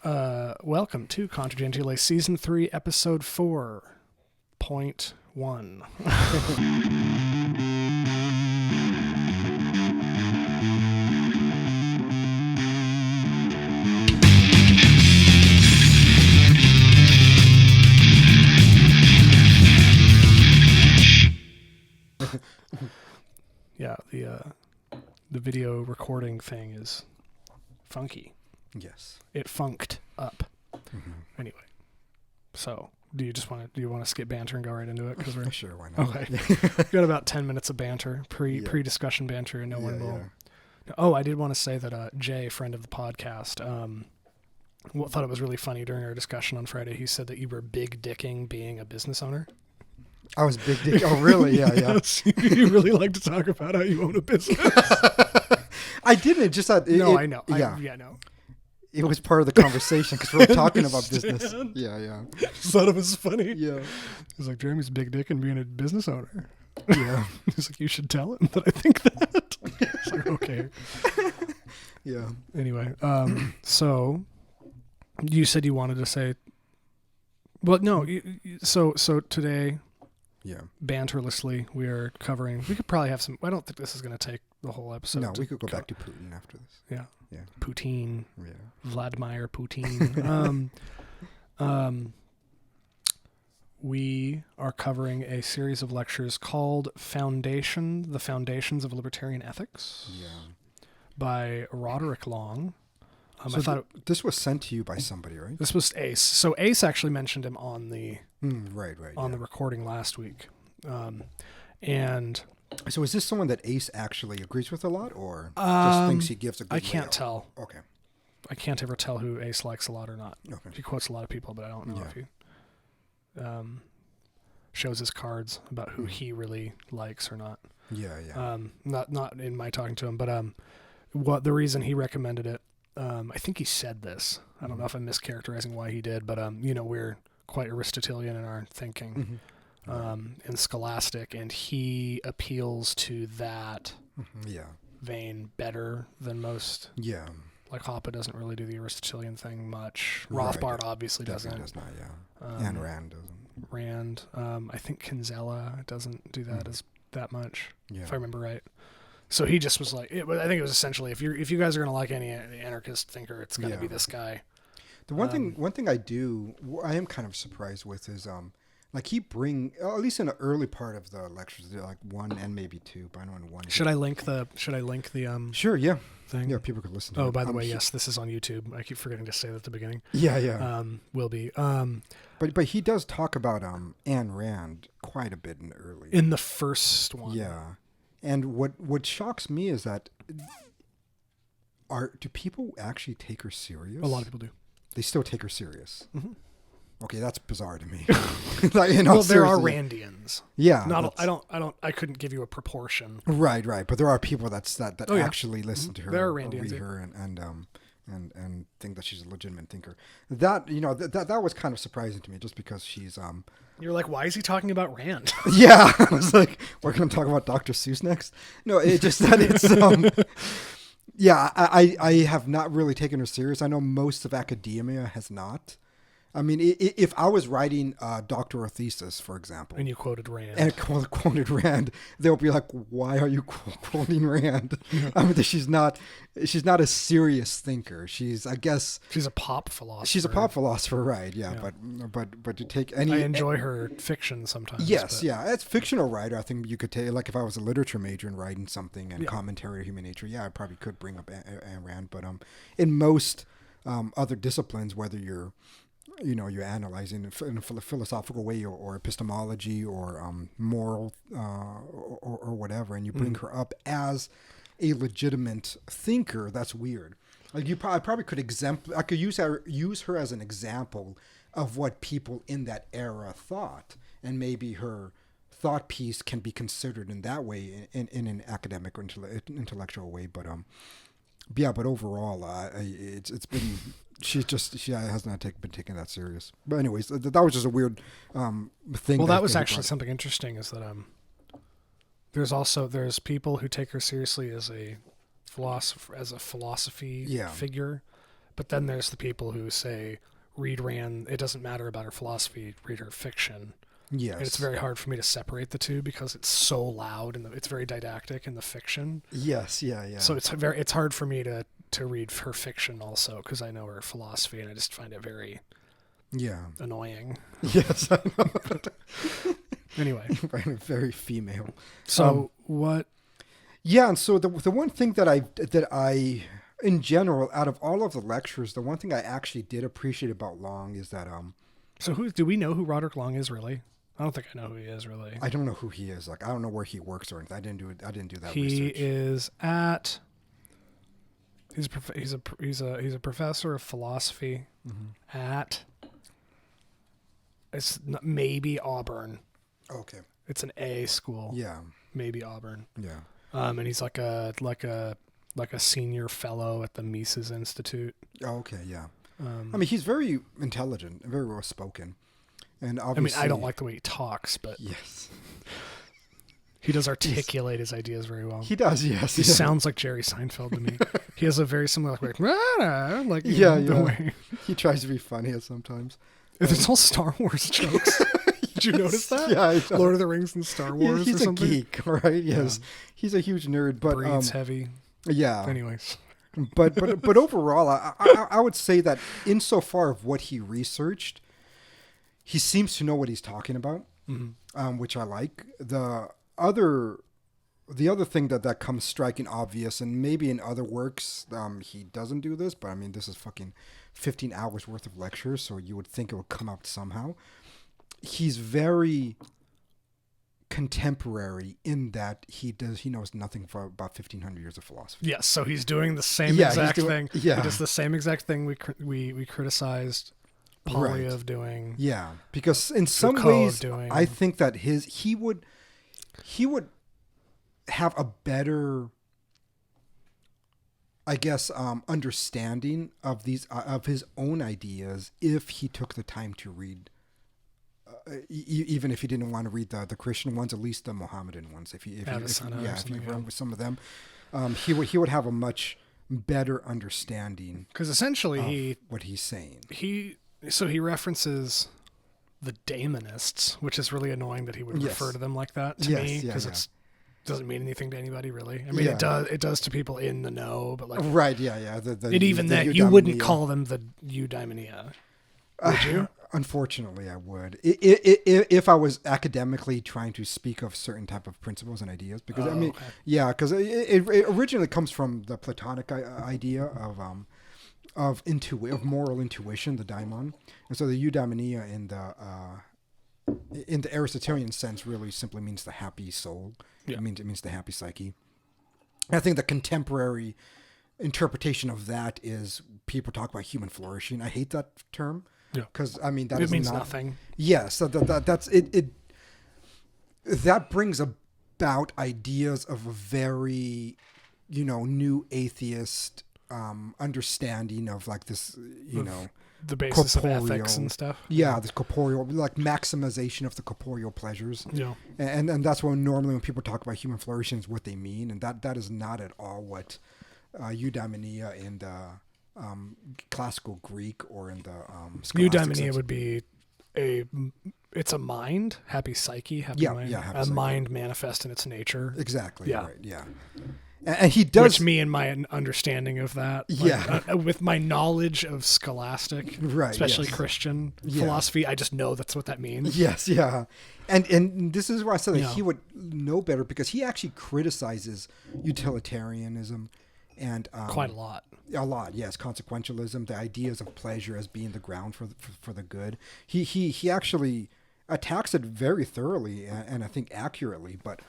Welcome to Contra Gentile Season 3, Episode 4.1. Yeah, the video recording thing is funky. Yes. It funked up. Mm-hmm. Anyway, so do you want to skip banter and go right into it? Because we're Sure, why not? okay. We got about 10 minutes of banter, pre-discussion banter, and no one will. Yeah. Oh, I did want to say that Jay, friend of the podcast, thought it was really funny during our discussion on Friday. He said that you were big dicking being a business owner. I was big dick. Oh, really? Yeah, yeah. Yes. You really like to talk about how you own a business. I didn't. Just that. No, I know. Yeah. No. It was part of the conversation because we were talking about business. Yeah, yeah. Thought it was funny. Yeah. He's like, Jeremy's big dick and being a business owner. Yeah. He's like, you should tell him that I think that. It's like, okay. Yeah. Anyway, so you said you wanted to say. Well, no. So today. Yeah. Banterlessly, we are covering. We could probably have some. I don't think this is going to take the whole episode. No, we could go back to Putin after this. Yeah. Yeah. Putin. Yeah. Vladimir Putin. We are covering a series of lectures called The Foundations of Libertarian Ethics. Yeah. By Roderick Long. So I thought this was sent to you by somebody, right? This was Ace. So Ace actually mentioned him on the the recording last week, and so is this someone that Ace actually agrees with a lot, or just thinks he gives a good I can't layout? tell. Okay. I can't ever tell who Ace likes a lot or not. Okay. He quotes a lot of people, but I don't know if he shows his cards about who he really likes or not. Yeah, yeah. Not in my talking to him, but what the reason he recommended it. I think he said this. I don't know if I'm mischaracterizing why he did, but we're quite Aristotelian in our thinking, and scholastic, and he appeals to that vein better than most. Yeah. Like Hoppe doesn't really do the Aristotelian thing much. Right. Rothbard obviously doesn't. Does not, yeah. And Rand doesn't. Rand. I think Kinsella doesn't do that as that much, if I remember right. So he just was like, I think it was essentially, if you guys are going to like any anarchist thinker, it's going to be this guy. The one thing I am kind of surprised with is, like at least in the early part of the lectures, like 1 and maybe 2, but I know in 1. Should I link the Sure, yeah. Thing? Yeah, people could listen to it. Oh, by the way, yes, this is on YouTube. I keep forgetting to say that at the beginning. Yeah, yeah. Will be. But he does talk about Ayn Rand quite a bit in the first one. Yeah. And what shocks me is that do people actually take her serious? A lot of people do. They still take her serious. Mm-hmm. Okay, that's bizarre to me. Well, there are Randians. Yeah. I couldn't give you a proportion. Right. But there are people that actually listen to her. There are Randians, read her and think that she's a legitimate thinker. That that was kind of surprising to me, just because she's You're like, why is he talking about Rand? Yeah, I was like, we're going to talk about Dr. Seuss next. No, it just that it's yeah, I have not really taken her serious. I know most of academia has not. I mean, if I was writing a doctoral thesis, for example, and you quoted Rand, they'll be like, "Why are you quoting Rand?" I mean, she's not a serious thinker. She's a pop philosopher. She's a pop philosopher, right? Yeah, but to take any, I enjoy her fiction sometimes. Yes, yeah, as fictional writer, I think you could take, like, if I was a literature major and writing something and commentary on human nature, I probably could bring up Ayn Rand. But in most other disciplines, whether you're analyzing in a philosophical way or epistemology or moral or whatever, and you bring her up as a legitimate thinker, that's weird. Like I probably could I could use her as an example of what people in that era thought, and maybe her thought piece can be considered in that way in an academic or intellectual way. But overall, it's been. She has not been taken that serious. But anyways, that was just a weird thing. Well, that was actually something interesting, is that there's people who take her seriously as a philosophy figure, But then there's the people who say, read Rand, it doesn't matter about her philosophy, read her fiction. Yes. And it's very hard for me to separate the two because it's so loud and it's very didactic in the fiction. Yes, yeah. So it's hard for me to read her fiction also because I know her philosophy and I just find it very annoying. Yes, I know. Anyway. Right, very female. So what? Yeah, and so the one thing that I in general, out of all of the lectures, the one thing I actually did appreciate about Long is that So do we know who Roderick Long is really? I don't think I know who he is really. I don't know who he is. Like I don't know where he works or anything. I didn't do that he research. Is at. He's a professor of philosophy at. It's maybe Auburn. Okay. It's an A school. Yeah. Maybe Auburn. Yeah. And he's like a senior fellow at the Mises Institute. Oh, okay. Yeah. I mean, he's very intelligent and very well spoken. And obviously, I don't like the way he talks, but yes, he does articulate his ideas very well. He does, yes. He sounds like Jerry Seinfeld to me. He has a very similar way. The way he tries to be funny sometimes. It's all Star Wars jokes. Did you notice that? Yeah, Lord of the Rings and Star Wars. He's or something? a geek, right? Yes, he's a huge nerd, but breathes heavy. Yeah. Anyways. But overall, I would say that insofar of what he researched, he seems to know what he's talking about, which I like. The other thing that comes striking obvious, and maybe in other works he doesn't do this, but I mean this is fucking 15 hours worth of lectures, so you would think it would come out somehow. He's very contemporary in that he knows nothing for about 1,500 years of philosophy. Yes, so he's doing the same exact thing. Yeah. He does the same exact thing we criticized Polyev doing. Yeah, because in some Foucault ways, doing. I think that he would have a better, I guess, understanding of of his own ideas if he took the time to read. Even if he didn't want to read the Christian ones, at least the Mohammedan ones. If you run with some of them, he would have a much better understanding. Because essentially, what he's saying. He references the daemonists, which is really annoying that he would refer to them like that to me, because it doesn't mean anything to anybody really. I mean, it does to people in the know, but like right, you wouldn't call them the eudaimonia, would you? Unfortunately, I would. If I was academically trying to speak of certain type of principles and ideas, because because it originally comes from the Platonic idea of moral intuition, the daimon, and so the eudaimonia in the Aristotelian sense really simply means the happy soul. Yeah. It means the happy psyche. I think the contemporary interpretation of that is people talk about human flourishing. I hate that term. Yeah, because I mean it means nothing. Yes, that's it. That brings about ideas of a very, new atheist understanding of like this, the basis of ethics and stuff. Yeah, this corporeal, like maximization of the corporeal pleasures. Yeah, and that's when normally when people talk about human flourishing is what they mean, and that is not at all what eudaimonia in the classical Greek or in the eudaimonia would be it's a mind, happy psyche, mind, a mind manifest in its nature. Exactly. Yeah. Right. Yeah. And he does. Which me and my understanding of that, with my knowledge of scholastic, especially Christian philosophy, I just know that's what that means. Yes, yeah. And this is where I said that he would know better because he actually criticizes utilitarianism and quite a lot. A lot, yes. Consequentialism, the ideas of pleasure as being the ground for the good. He actually attacks it very thoroughly and I think accurately, but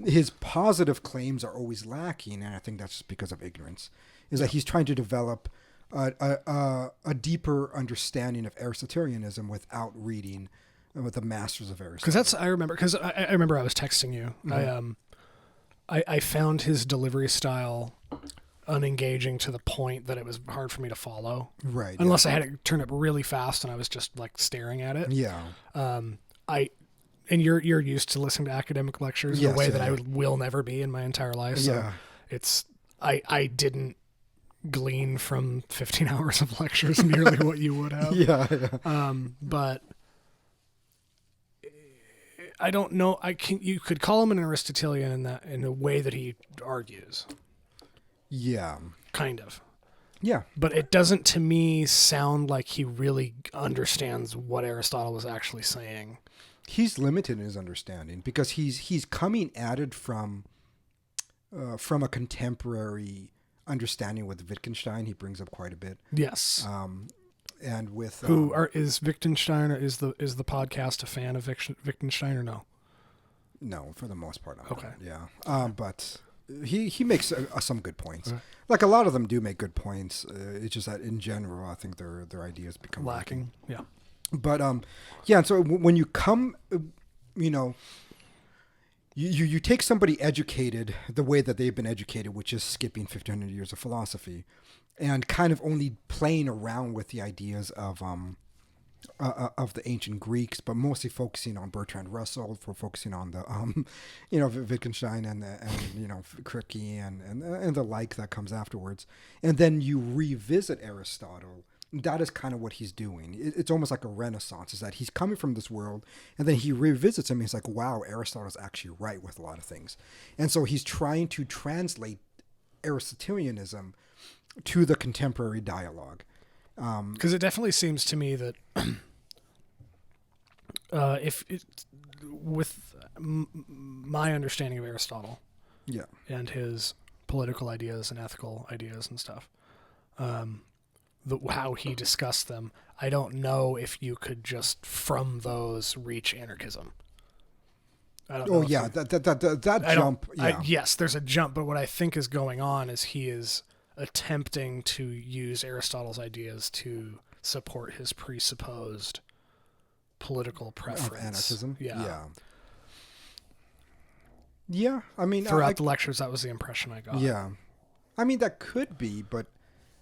his positive claims are always lacking, and I think that's just because of ignorance. Is that he's trying to develop a deeper understanding of Aristotelianism without reading with the masters of Aristotle. Because I remember I was texting you. Mm-hmm. I found his delivery style unengaging to the point that it was hard for me to follow. Right. Unless I had it turned up really fast and I was just like staring at it. Yeah. And you're used to listening to academic lectures in a way that I will never be in my entire life. So I didn't glean from 15 hours of lectures nearly what you would have. Yeah. But I don't know. You could call him an Aristotelian in a way that he argues. Yeah. Kind of. Yeah. But it doesn't, to me, sound like he really understands what Aristotle was actually saying. He's limited in his understanding because he's coming at it from a contemporary understanding with Wittgenstein. He brings up quite a bit. Yes. And with is Wittgenstein, or is the podcast a fan of Wittgenstein or no? No, for the most part. Okay. Yeah. But he makes some good points. Okay. Like a lot of them do make good points. It's just that in general, I think their ideas become lacking. Yeah. But yeah. And so when you come, you take somebody educated the way that they've been educated, which is skipping 1,500 years of philosophy, and kind of only playing around with the ideas of the ancient Greeks, but mostly focusing on Bertrand Russell, for focusing on the Wittgenstein and Kripke and the like that comes afterwards, and then you revisit Aristotle. That is kind of what he's doing. It's almost like a renaissance, is that he's coming from this world and then he revisits him. And he's like, wow, Aristotle's actually right with a lot of things. And so he's trying to translate Aristotelianism to the contemporary dialogue. Because it definitely seems to me that with my understanding of Aristotle, yeah, and his political ideas and ethical ideas and stuff, how he discussed them, I don't know if you could just from those reach anarchism. I don't know. Oh yeah, that jump. Yeah. Yes, there's a jump, but what I think is going on is he is attempting to use Aristotle's ideas to support his presupposed political preference. Of anarchism. Yeah. Yeah. I mean, throughout the lectures, that was the impression I got. Yeah. I mean, that could be, but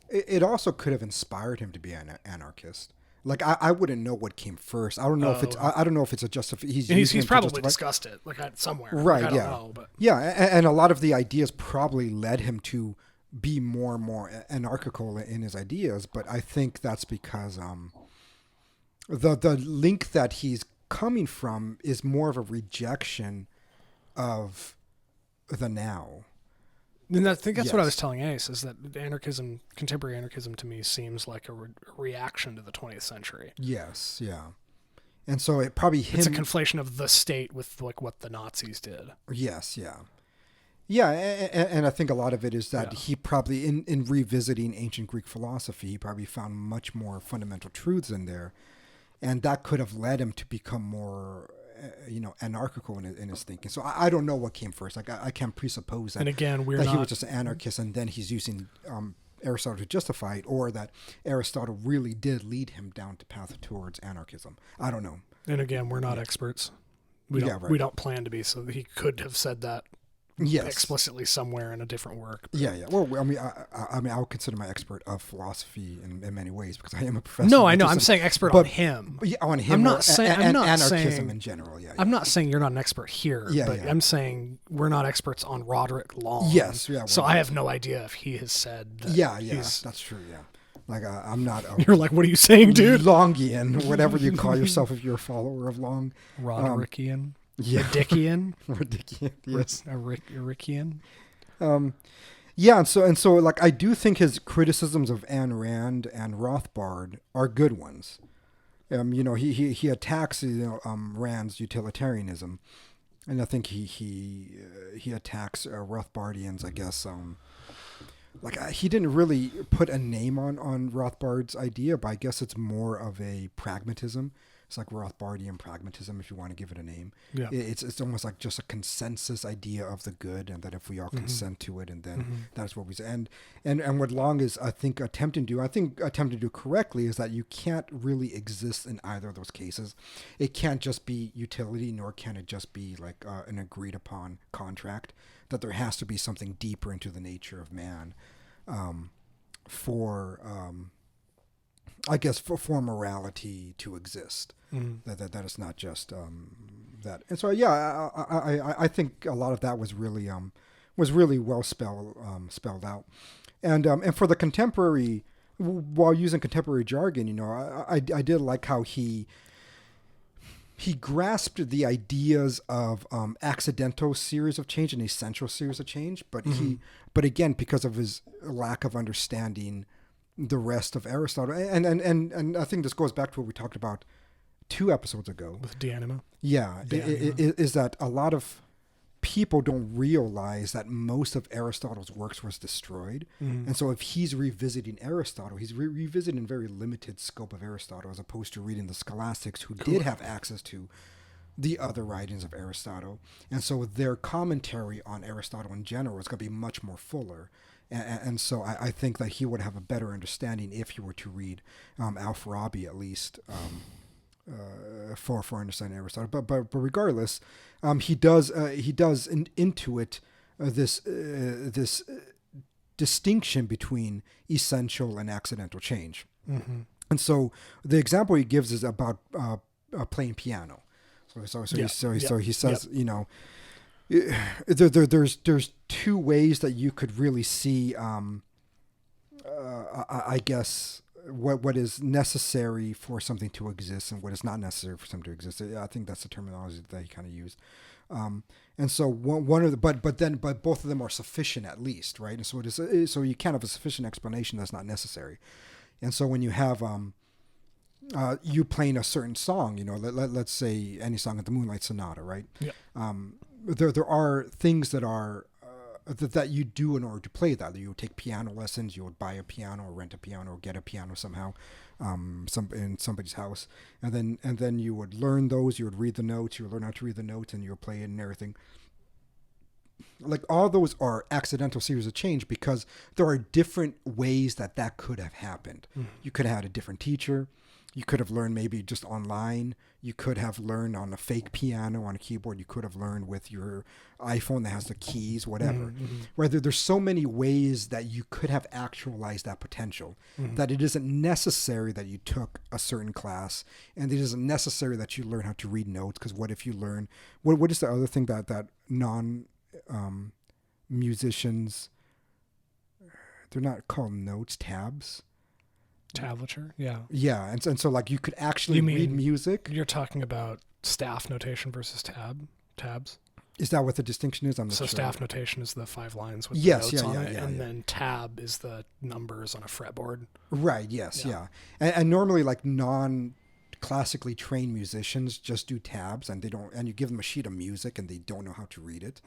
it also could have inspired him to be an anarchist. Like I wouldn't know what came first. I don't know if it's. I don't know if it's a justification. He's probably discussed it somewhere. Right. I don't yeah. know, but. Yeah, and a lot of the ideas probably led him to be more and more anarchical in his ideas. But I think that's because the link that he's coming from is more of a rejection of the now. And I think that's what I was telling Ace, is that contemporary anarchism to me seems like a reaction to the 20th century. Yes, yeah. And so it's a conflation of the state with like what the Nazis did. Yes, yeah. Yeah, and I think a lot of it is that he probably, in revisiting ancient Greek philosophy, he probably found much more fundamental truths in there. And that could have led him to become more anarchical in his thinking. So I don't know what came first. Like I can't presuppose that. And again, he was just an anarchist, and then he's using Aristotle to justify it, or that Aristotle really did lead him down the path towards anarchism. I don't know. And again, we're not experts. We don't plan to be. So he could have said that. Yes. Explicitly somewhere in a different work. But. Yeah. Well, I mean, I would consider my expert of philosophy in many ways because I am a professor. No, I know. I'm saying expert on him. Yeah, on him. I'm not saying anarchism in general. Yeah. I'm not saying you're not an expert here. Yeah, but I'm saying we're not experts on Roderick Long. Yes. Yeah. So I have no idea if he has said. That that's true. Yeah. Like I'm not. You're like, what are you saying, dude? Longian, whatever you call yourself if you're a follower of Long. Roderickian. Yeah. Ridickian. Yes. Rickian. Yeah, and so like I do think his criticisms of Ayn Rand and Rothbard are good ones. He attacks Rand's utilitarianism, and I think he attacks Rothbardians. I guess he didn't really put a name on Rothbard's idea, but I guess it's more of a pragmatism. It's like Rothbardian pragmatism, if you want to give it a name. Yeah. It's almost like just a consensus idea of the good, and that if we all consent to it, and then that's what we say. And what Long is, I think, attempting to do correctly is that you can't really exist in either of those cases. It can't just be utility, nor can it just be like an agreed upon contract. That there has to be something deeper into the nature of man, for morality to exist. That is not just that. And so I think a lot of that was really well spelled out. And for the contemporary, while using contemporary jargon, you know, I did like how he grasped the ideas of accidental series of change and essential series of change, but but again, because of his lack of understanding the rest of Aristotle, and I think this goes back to what we talked about 2 episodes ago with D'Anima. Yeah, is that a lot of people don't realize that most of Aristotle's works was destroyed. And so if he's revisiting Aristotle, he's revisiting a very limited scope of Aristotle as opposed to reading the scholastics who did have access to the other writings of Aristotle. And so their commentary on Aristotle in general is going to be much more fuller. And so I think that he would have a better understanding if he were to read Al-Farabi at least, for understanding Aristotle, but regardless, he does intuit this distinction between essential and accidental change. And so the example he gives is about playing piano. So he says, you know, there's 2 ways that you could really see, I guess, what is necessary for something to exist and what is not necessary for something to exist. I think that's the terminology that he kind of used. And so one of the, but both of them are sufficient at least, right? And so it is, so you can't have a sufficient explanation that's not necessary. And so when you have you playing a certain song, you know, let's say any song at the Moonlight Sonata, right? Yeah. There are things that are that you do in order to play that. You would take piano lessons, you would buy a piano or rent a piano or get a piano somehow, in somebody's house, and then you would learn those. You would read the notes. You would learn how to read the notes, and you would play it and everything. Like all those are accidental series of change because there are different ways that could have happened. You could have had a different teacher. You could have learned maybe just online. You could have learned on a fake piano on a keyboard. You could have learned with your iPhone that has the keys, whatever. Rather, there's so many ways that you could have actualized that potential that it isn't necessary that you took a certain class, and it isn't necessary that you learn how to read notes. Because what if you learn what is the other thing that non musicians, they're not called notes, tabs. Tablature, yeah. Yeah, and so like you could actually read music. You're talking about staff notation versus tabs. Is that what the distinction is? I'm not sure. So staff notation is the 5 lines with the notes on it, and then tab is the numbers on a fretboard. Right. Yes. Yeah. And normally, like non-classically trained musicians just do tabs, and they don't. And you give them a sheet of music, and they don't know how to read it,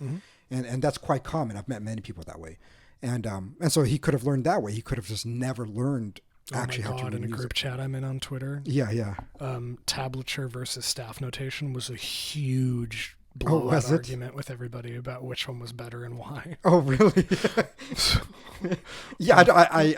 and that's quite common. I've met many people that way, and so he could have learned that way. He could have just never learned. Actually, oh my God, in a group chat I'm in on Twitter. Yeah. Tablature versus staff notation was a huge blowout argument with everybody about which one was better and why. Oh, really? Yeah,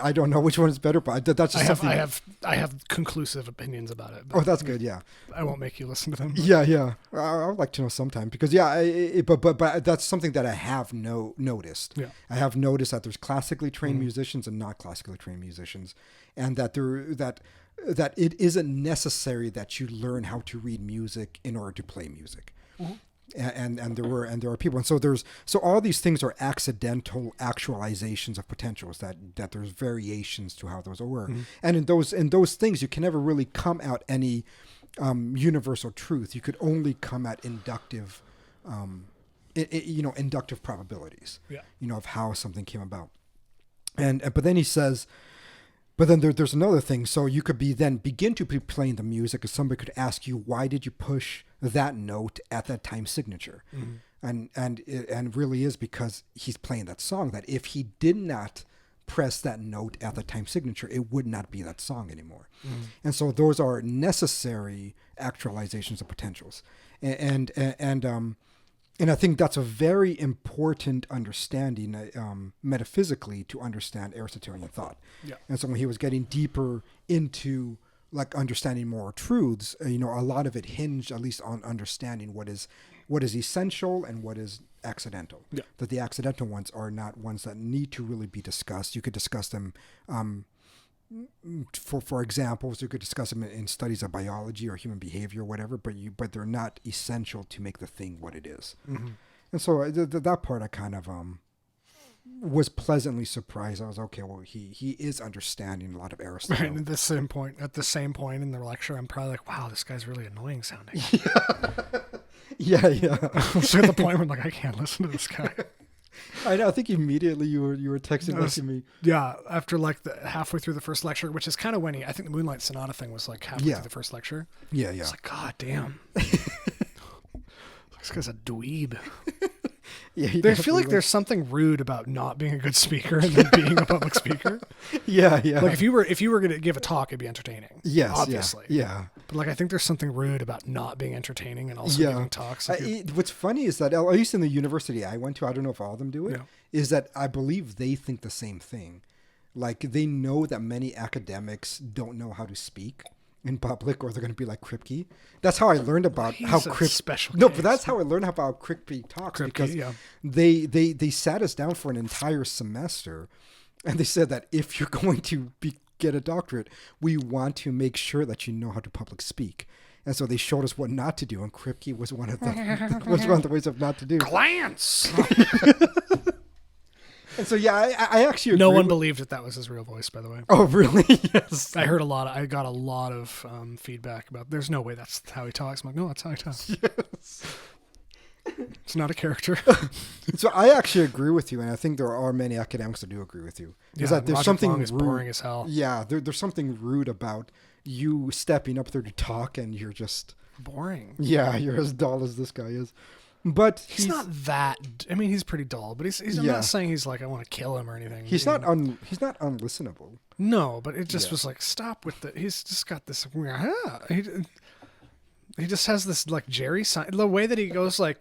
I don't know which one is better, but that's just something. I have conclusive opinions about it. Oh, that's good. Yeah, I won't make you listen to them. Yeah. I would like to know sometime because but that's something that I have noticed. Yeah, I have noticed that there's classically trained musicians and not classically trained musicians, and that that it isn't necessary that you learn how to read music in order to play music. And there are people, and so all these things are accidental actualizations of potentials that there's variations to how those work, and in those things you can never really come out any universal truth. You could only come at inductive, inductive probabilities, of how something came about, but then he says. But then there's another thing. So you could begin to be playing the music, and somebody could ask you, why did you push that note at that time signature? And it really is because he's playing that song, that if he did not press that note at the time signature, it would not be that song anymore. And so those are necessary actualizations of potentials. And I think that's a very important understanding metaphysically to understand Aristotelian thought. Yeah. And so when he was getting deeper into like understanding moral truths, a lot of it hinged at least on understanding what is essential and what is accidental. Yeah. That the accidental ones are not ones that need to really be discussed. You could discuss them for examples, you could discuss them in studies of biology or human behavior or whatever, but they're not essential to make the thing what it is. And so that part I kind of was pleasantly surprised. I was okay. Well, he is understanding a lot of Aristotle. Right, at the same point in the lecture, I'm probably like, wow, this guy's really annoying sounding. Yeah. So at the point where I'm like, I can't listen to this guy. I know. I think immediately you were texting me. Yeah, after like halfway through the first lecture, which is kind of when I think the Moonlight Sonata thing was like halfway through the first lecture. Yeah. It's like, God damn. This guy's a dweeb. Yeah, I feel like there's something rude about not being a good speaker and then being a public speaker. Yeah. Like if you were going to give a talk, it'd be entertaining. Yes, obviously. Yeah. But like I think there's something rude about not being entertaining and also giving talks. What's funny is that at least in the university I went to, I don't know if all of them do it, is that I believe they think the same thing. Like they know that many academics don't know how to speak in public, or they're going to be like Kripke. That's how I learned about how Kripke. Special No, case. but that's how I learned about Kripke talks, because they sat us down for an entire semester, and they said that if you're going to get a doctorate, we want to make sure that you know how to public speak. And so they showed us what not to do, and Kripke was one of the ways of not to do. Glance. And so I actually agree. No one believed that was his real voice, by the way. Oh, really? Yes. I got a lot of feedback about. There's no way that's how he talks. I'm like, no, that's how he talks. Yes. It's not a character. So I actually agree with you, and I think there are many academics that do agree with you. Is that there's Roderick something Long is rude. boring as hell. Yeah, there's something rude about you stepping up there to talk, and you're just boring. Yeah, you're as dull as this guy is. But he's not that. I mean, he's pretty dull, but I'm not saying he's like I want to kill him or anything. He's not unlistenable. No, but it just was like stop with the. He's just got this. He just has this like Jerry sign. The way that he goes like,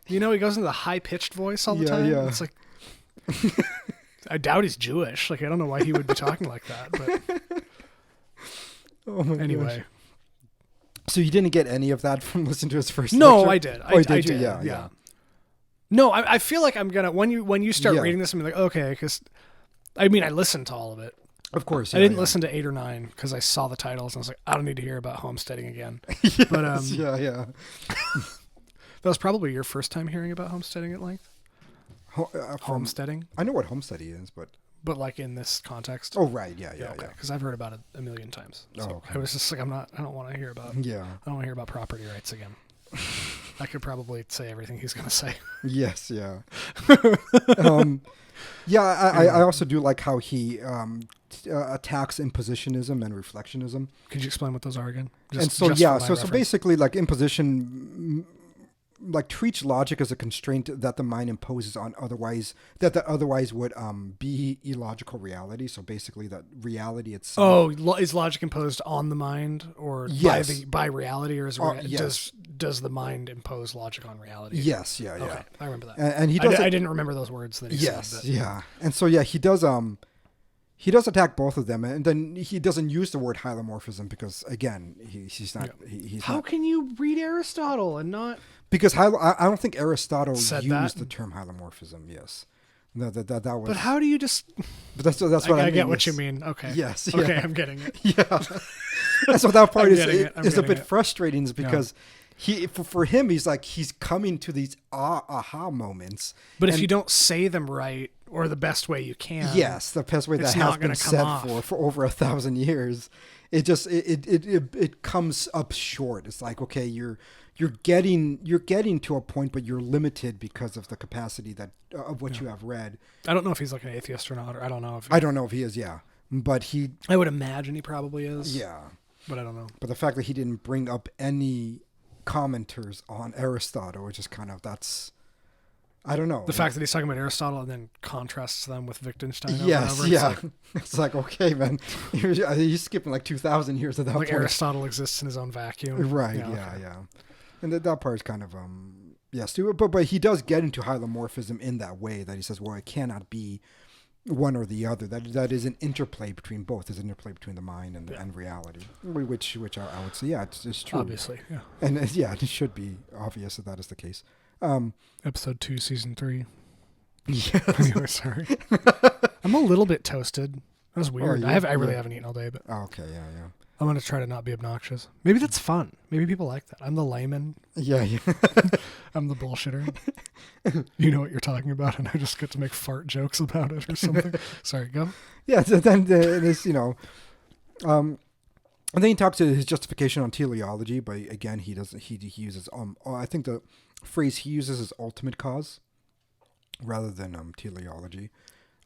he goes into the high pitched voice all the time. Yeah. It's like. I doubt he's Jewish. Like I don't know why he would be talking like that. But anyway. Gosh. So you didn't get any of that from listening to his first No, lecture? I did. I did. Yeah. No, I feel like I'm gonna when you start reading this, I'm like, okay, because I mean I listened to all of it. Of course, I didn't listen to 8 or 9 because I saw the titles and I was like, I don't need to hear about homesteading again. Yes, but that was probably your first time hearing about homesteading at length. Homesteading. I know what homesteading is, but like in this context. Oh right, yeah. Okay, because I've heard about it a million times. So okay. I was just like, I don't want to hear about. Yeah. I don't want to hear about property rights again. I could probably say everything he's gonna say. Yes, yeah. I also do like how he attacks impositionism and reflectionism. Could you explain what those are again? So basically, like imposition, like treats logic as a constraint that the mind imposes on otherwise would be illogical reality. So basically, that reality itself. Oh, is logic imposed on the mind, or by reality, or does the mind impose logic on reality? Yes, yeah. Okay, I remember that. And he does. I didn't remember those words that he said. Yes, yeah. And so he does. He does attack both of them, and then he doesn't use the word hylomorphism because, again, he's not. He's How can you read Aristotle and not? Because I don't think Aristotle used the term hylomorphism. Yes, that was. But how do you just? But that's what I mean. I get what you mean. Okay. Yes. Okay, I'm getting it. Yeah. And so that part is a bit frustrating, because. For him, he's coming to these aha moments. But if you don't say them right or the best way you can, yes, the best way that has been said for over 1,000 years, it comes up short. It's like, okay, you're getting to a point, but you're limited because of the capacity of what you have read. I don't know if he's like an atheist or not, or I don't know if he is. Yeah, but I would imagine he probably is. Yeah, but I don't know. But the fact that he didn't bring up any commenters on Aristotle, which is kind of I don't know. The fact that he's talking about Aristotle and then contrasts them with Wittgenstein. Yes, yeah. It's like, okay, man, you're skipping like 2,000 years at that point. Aristotle exists in his own vacuum. Right, yeah. And that part is kind of, yes, but he does get into hylomorphism in that way that he says, well, it cannot be one or the other. That is an interplay between both. There's an interplay between the mind and reality, which I would say, it's true. Obviously, yeah. And it should be obvious that is the case. Episode 2, season 3. Yes. Anyway, sorry. I'm a little bit toasted. That was weird. I really haven't eaten all day, but. Oh, okay, yeah. I'm going to try to not be obnoxious. Maybe that's fun. Maybe people like that. I'm the layman. Yeah. I'm the bullshitter. You know what you're talking about, and I just get to make fart jokes about it or something. Sorry, go. Yeah, so then there's, and then he talks to his justification on teleology, but again, he uses, I think the phrase he uses is ultimate cause rather than teleology.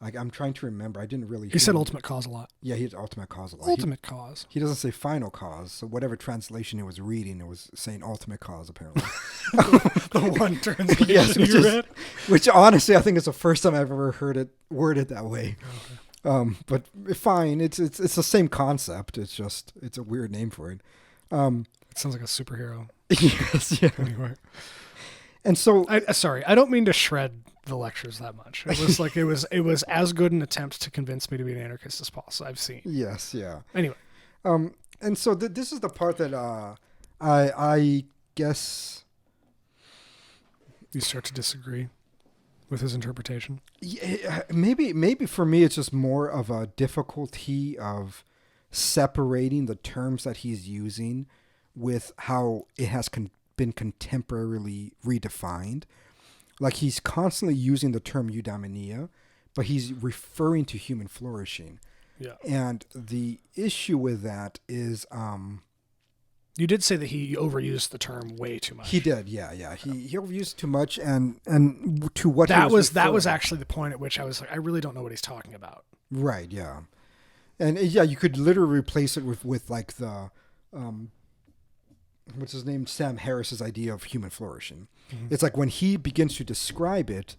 Like, I'm trying to remember. I didn't really. He said ultimate cause a lot. Yeah, he had ultimate cause a lot. Ultimate cause. He doesn't say final cause. So whatever translation he was reading, it was saying ultimate cause, apparently. The one translation yes, you read? Which honestly, I think is the first time I've ever heard it worded that way. Okay. But fine. It's the same concept. It's just, it's a weird name for it. It sounds like a superhero. Yes, yeah. Anyway. And so, I don't mean to shred the lectures that much. It was like it was as good an attempt to convince me to be an anarchist as possible I've seen. Yes, yeah. Anyway, and so this is the part that I guess you start to disagree with his interpretation. Yeah, maybe for me it's just more of a difficulty of separating the terms that he's using with how it has been contemporarily redefined. Like, he's constantly using the term eudaimonia, but he's referring to human flourishing. Yeah. And the issue with that is, you did say that he overused the term way too much. He did, yeah. He overused too much, and to what that was actually the point at which I was like, I really don't know what he's talking about. Right. Yeah. And yeah, you could literally replace it with like the what's his name, Sam Harris's idea of human flourishing. Mm-hmm. It's like when he begins to describe it,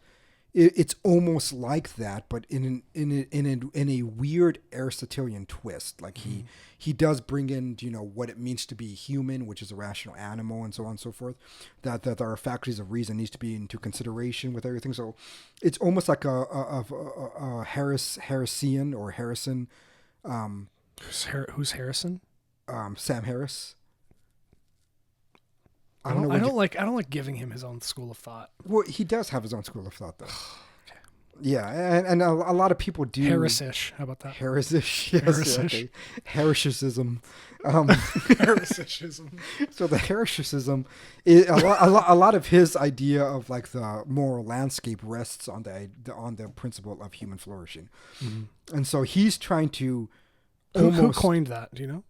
it's almost like that, but in a weird Aristotelian twist. Like he does bring in, what it means to be human, which is a rational animal, and so on and so forth. That our faculties of reason needs to be into consideration with everything. So it's almost like a Harrison. Who's Harrison? Sam Harris. I don't like giving him his own school of thought. Well, he does have his own school of thought, though. Okay. Yeah, and a lot of people do. Harris-ish. How about that? Harris-ish. Yes, Harris-ish. Okay. Harrisism. Harrisism. So the Harrisism, a lot of his idea of like the moral landscape rests on the principle of human flourishing, and so he's trying to. Who coined that? Do you know?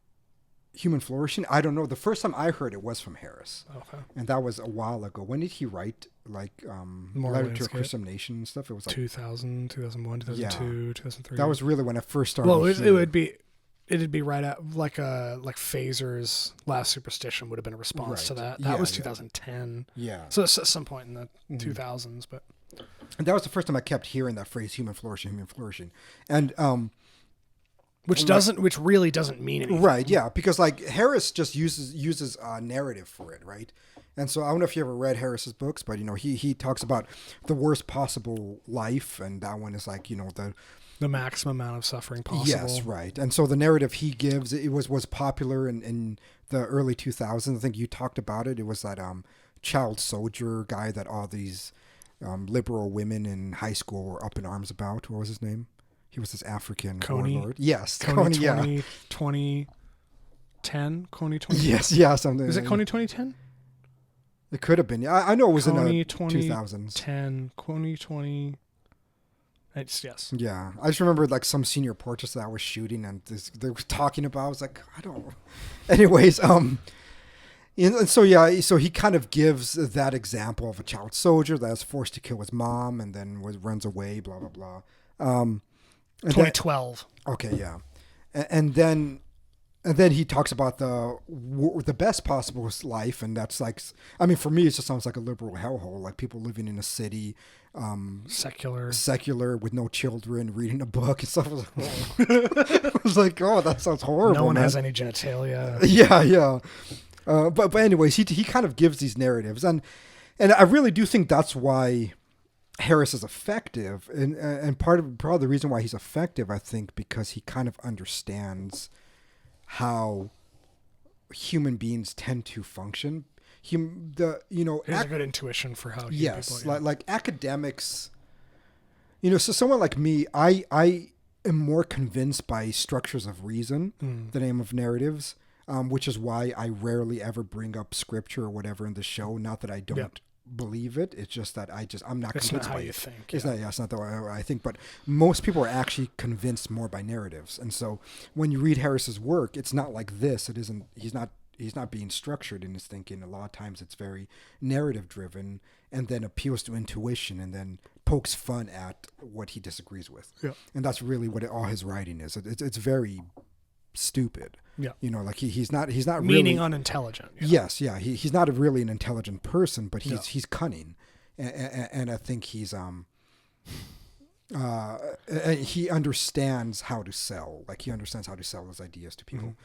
Human flourishing? I don't know. The first time I heard it was from Harris. Okay. And that was a while ago. When did he write Letter to a Christian Nation and stuff? It was like 2000, 2001, 2002, 2003. That was really when I first started. Well, it'd be right at like Phaser's Last Superstition would have been a response to that. That was 2010. Yeah. So it's at some point in the 2000s, but and that was the first time I kept hearing that phrase, human flourishing. And which really doesn't mean anything. Right, yeah, because like Harris just uses narrative for it, right? And so I don't know if you ever read Harris's books, but he talks about the worst possible life, and that one is like, the maximum amount of suffering possible. Yes, right. And so the narrative he gives, it was popular in the early 2000s. I think you talked about it. It was that child soldier guy that all these liberal women in high school were up in arms about. What was his name? He was this African warlord. Yes, Coney 2010. Coney 20. Yes, yeah, something. Is it Coney 2010? It could have been. Yeah, I know it was Coney in the 2000s. 10. Coney 20. Yes. Yeah, I just remember like some senior portraits that I was shooting, and they were talking about. I was like, I don't. Anyways, and so so he kind of gives that example of a child soldier that was forced to kill his mom and then runs away. Blah blah blah. 2012. Okay, yeah, and then he talks about the best possible life, and that's like, I mean, for me, it just sounds like a liberal hellhole, like people living in a city, secular with no children, reading a book and stuff. I was like, oh, that sounds horrible. No one has any genitalia. Yeah. But anyways, he kind of gives these narratives, and I really do think that's why Harris is effective, and part of the reason why he's effective, I think, because he kind of understands how human beings tend to function. He has a good intuition for how. Yes, people, like academics. So someone like me, I am more convinced by structures of reason than I am of narratives, which is why I rarely ever bring up scripture or whatever in the show. Not that I don't believe it. It's just that I'm not it's convinced not how by you it. think. It's not the way I think. But most people are actually convinced more by narratives. And so when you read Harris's work, it's not like this. It isn't. He's not being structured in his thinking. A lot of times it's very narrative driven, and then appeals to intuition, and then pokes fun at what he disagrees with. Yeah. And that's really what all his writing is. It's very stupid. Yeah. You know, like he's not meaning really unintelligent. Yeah. Yes, yeah. He's not really an intelligent person, but he's cunning, and I think he's he understands how to sell. Like he understands how to sell his ideas to people.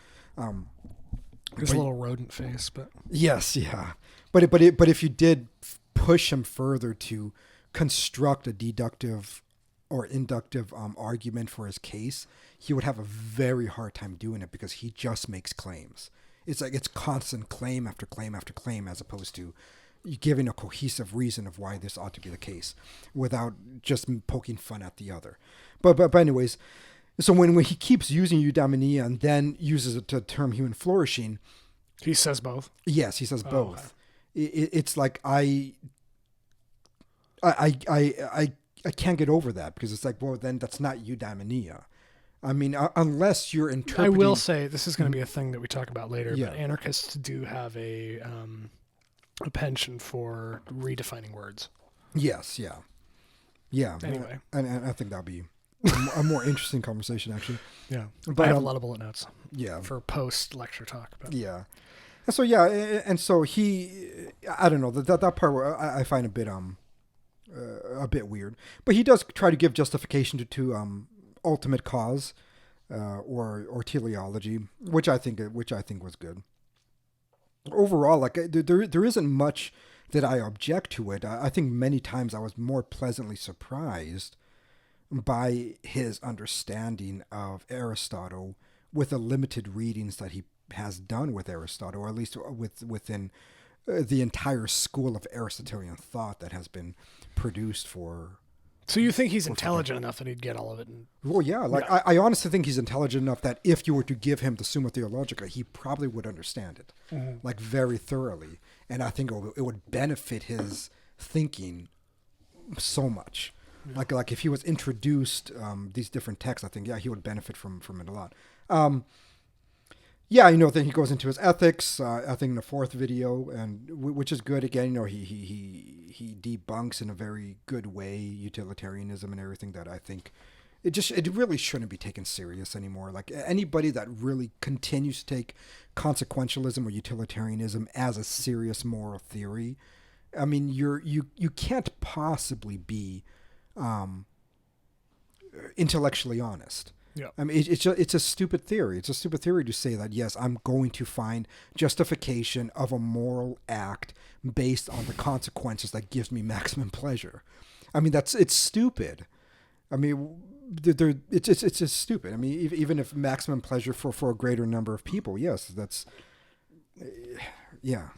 His little rodent face, but yes, yeah. But if you did push him further to construct a deductive or inductive argument for his case, he would have a very hard time doing it because he just makes claims. It's like it's constant claim after claim after claim, as opposed to giving a cohesive reason of why this ought to be the case without just poking fun at the other. But anyways, so when he keeps using eudaimonia and then uses it to term human flourishing, he says both. Yes, he says both. Okay. It's like I can't get over that because it's like, well, then that's not eudaimonia. I mean, unless you're interpreting. I will say this is going to be a thing that we talk about later. Yeah. But anarchists do have a penchant for redefining words. Yes. Yeah. Anyway, and I think that'll be a more interesting conversation, actually. Yeah, but I have a lot of bullet notes. Yeah, for post lecture talk. But. Yeah, and so so he, I don't know that part where I find a bit weird, but he does try to give justification to ultimate cause, or teleology, which I think was good. Overall, like there isn't much that I object to it. I think many times I was more pleasantly surprised by his understanding of Aristotle with the limited readings that he has done with Aristotle, or at least within the entire school of Aristotelian thought that has been produced for. So you think he's intelligent enough that he'd get all of it? Well, yeah. I honestly think he's intelligent enough that if you were to give him the Summa Theologica, he probably would understand it, like very thoroughly. And I think it would benefit his thinking so much. Yeah. Like if he was introduced these different texts, I think he would benefit from it a lot. Then he goes into his ethics. I think in the fourth video, and which is good. Again, he debunks in a very good way utilitarianism and everything that I think it really shouldn't be taken serious anymore. Like anybody that really continues to take consequentialism or utilitarianism as a serious moral theory, I mean, you can't possibly be intellectually honest. Yeah. I mean, it's a stupid theory. It's a stupid theory to say that, yes, I'm going to find justification of a moral act based on the consequences that gives me maximum pleasure. I mean, it's stupid. I mean, it's just stupid. I mean, even if maximum pleasure for a greater number of people, yes, that's, yeah.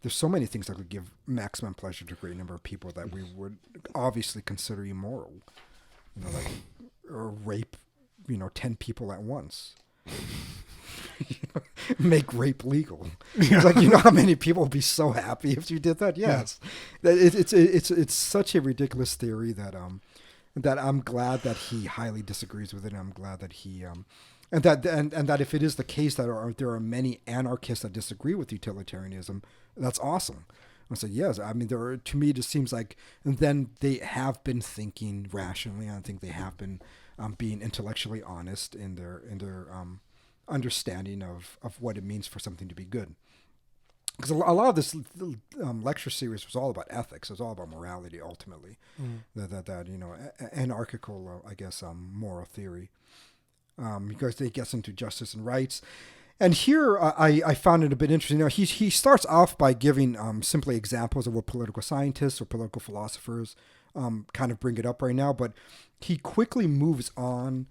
There's so many things that could give maximum pleasure to a great number of people that we would obviously consider immoral. Like, or rape, 10 people at once. Make rape legal. Yeah. Like, how many people would be so happy if you did that? Yes. Yeah. It's such a ridiculous theory that I'm glad that he highly disagrees with it. And I'm glad that he and that if it is the case that there are many anarchists that disagree with utilitarianism, that's awesome. I said, yes. I mean, to me, it just seems like, and then they have been thinking rationally. I think they have been being intellectually honest in their understanding of what it means for something to be good. Because a lot of this lecture series was all about ethics. It was all about morality, ultimately. That anarchical, I guess, moral theory. Because it gets into justice and rights. And here I found it a bit interesting. He starts off by giving simply examples of what political scientists or political philosophers kind of bring it up right now, but he quickly moves on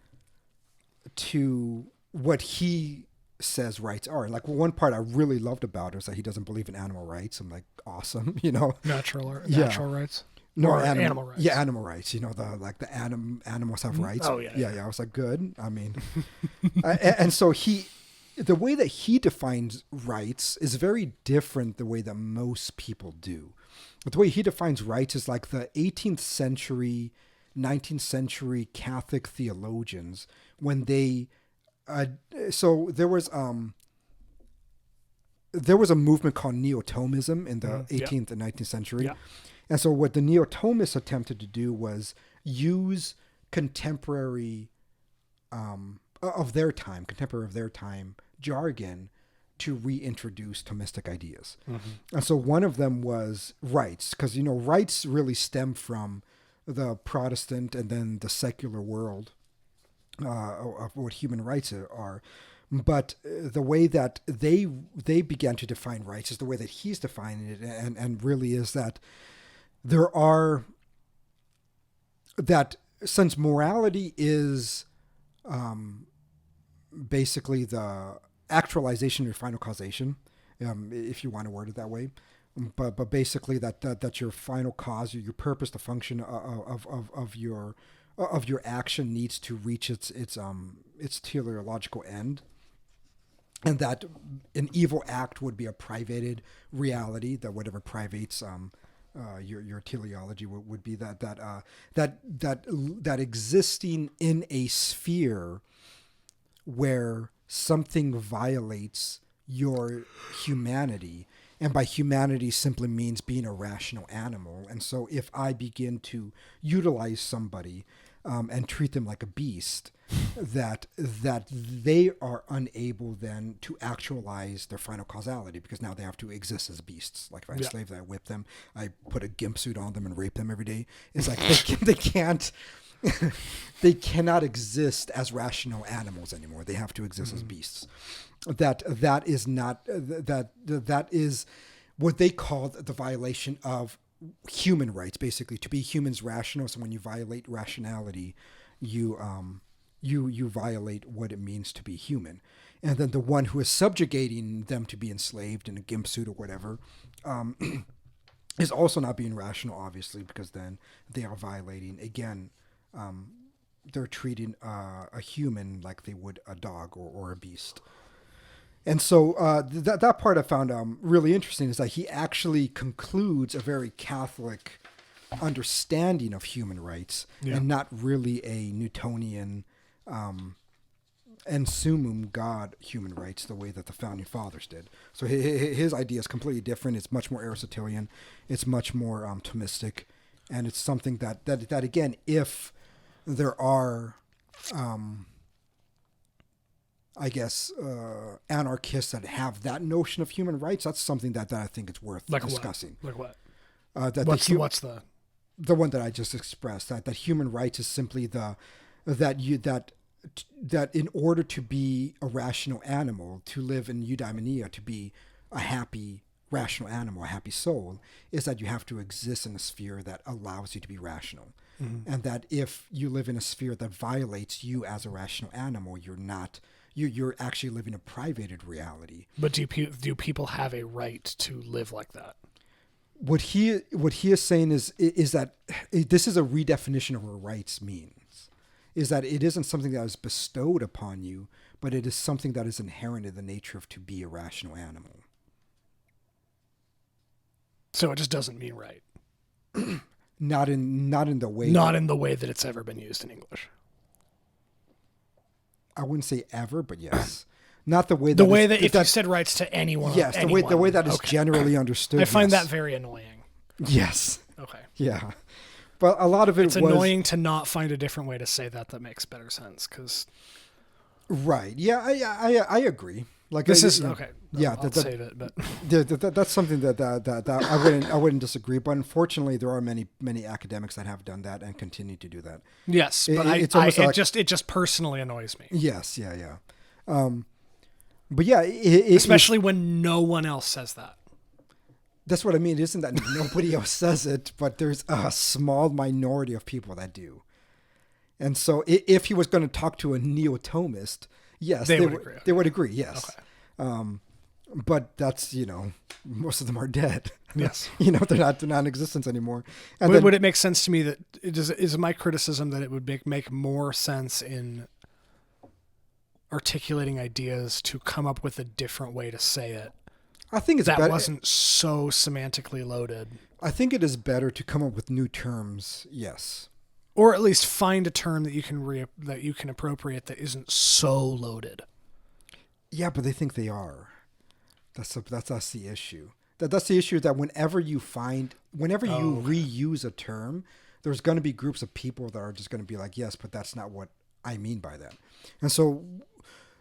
to what he says rights are. Like, one part I really loved about it is that he doesn't believe in animal rights. I'm like, awesome, Natural rights. No, or animal rights. Yeah, animal rights. You know, the animals have rights. Oh, yeah. Yeah. I was like, good. I mean, and so the way that he defines rights is very different the way that most people do. But the way he defines rights is like the 18th century, 19th century Catholic theologians when they. So there was a movement called Neotomism in the 18th and 19th century. Yeah. And so what the Neotomists attempted to do was use contemporary of their time jargon to reintroduce Thomistic ideas. And so one of them was rights, because, rights really stem from the Protestant and then the secular world of what human rights are. But the way that they began to define rights is the way that he's defining it, and really is that that since morality is basically the actualization of final causation, if you want to word it that way, but basically that your final cause, your purpose, the function of your action needs to reach its teleological end. And that an evil act would be a privated reality, that whatever privates your teleology would be that existing in a sphere where something violates your humanity, and by humanity simply means being a rational animal. And so if I begin to utilize somebody and treat them like a beast, that they are unable then to actualize their final causality, because now they have to exist as beasts. Like if I enslave them, I whip them, I put a gimp suit on them and rape them every day. It's like they can't they cannot exist as rational animals anymore. They have to exist as beasts. That is what they call the violation of human rights, basically. To be humans rational. So when you violate rationality, you violate what it means to be human. And then the one who is subjugating them to be enslaved in a gimp suit or whatever is also not being rational, obviously, because then they are violating, again, they're treating a human like they would a dog or a beast. And so that part I found really interesting, is that he actually concludes a very Catholic understanding of human rights, and not really a Newtonian en summum God human rights the way that the founding fathers did. So his idea is completely different. It's much more Aristotelian. It's much more Thomistic, and it's something that again, if there are anarchists that have that notion of human rights, that's something that I think it's worth discussing. Like what? What's the one that I just expressed, that human rights is simply that in order to be a rational animal, to live in eudaimonia, to be a happy rational animal, a happy soul, is that you have to exist in a sphere that allows you to be rational. Mm-hmm. And that if you live in a sphere that violates you as a rational animal, you're actually living a privated reality. But do people have a right to live like that? What he is saying is that this is a redefinition of what rights means. Is that it isn't something that is bestowed upon you, but it is something that is inherent in the nature of to be a rational animal. So it just doesn't mean right. Not in the way that it's ever been used in English. I wouldn't say ever, but yes. Not the way that... The way that if you said rights to anyone... Yes, the way that is generally understood. I find that very annoying. Yes. Okay. Yeah. But a lot of it's annoying to not find a different way to say that makes better sense, because... Right. Yeah, I agree. Like this is... Okay. Yeah. I'll save it, but... That's something that I wouldn't disagree. But unfortunately, there are many academics that have done that and continue to do that. Yes, but it just personally annoys me. Yes. Yeah. But yeah, especially when no one else says that. That's what I mean. It isn't that nobody else says it, but there's a small minority of people that do. And so if he was going to talk to a Neotomist, yes, they would agree. Yes. Okay. But that's, most of them are dead. Yes. They're not in existence anymore. And would it make sense to me that is my criticism that it would make more sense in articulating ideas to come up with a different way to say it? I think it's that wasn't so semantically loaded. I think it is better to come up with new terms. Yes. Or at least find a term that you can appropriate that isn't so loaded. Yeah, but they think they are. That's the issue. That's the issue, that whenever you reuse a term, there's going to be groups of people that are just going to be like, yes, but that's not what I mean by that. And so,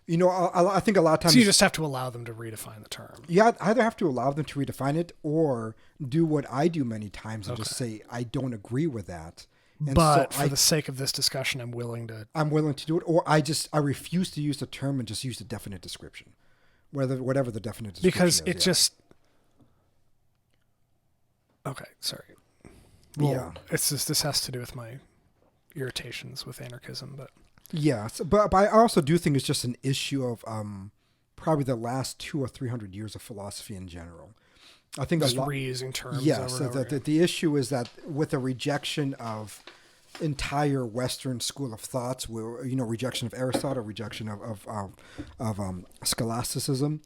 I think a lot of times... So you just have to allow them to redefine the term. Yeah, either have to allow them to redefine it or do what I do many times and just say, I don't agree with that. And but so for the sake of this discussion, I'm willing to do it. Or I refuse to use the term and just use the definite description. Whatever the definite description because is. Because it just... Okay, sorry. Well, yeah. It's just, this has to do with my irritations with anarchism, but... Yeah, but I also do think it's just an issue of probably the last 200 or 300 years of philosophy in general. I think just reusing terms. Yes, over and over. The issue is that with a rejection of entire Western school of thoughts, rejection of Aristotle, rejection of scholasticism,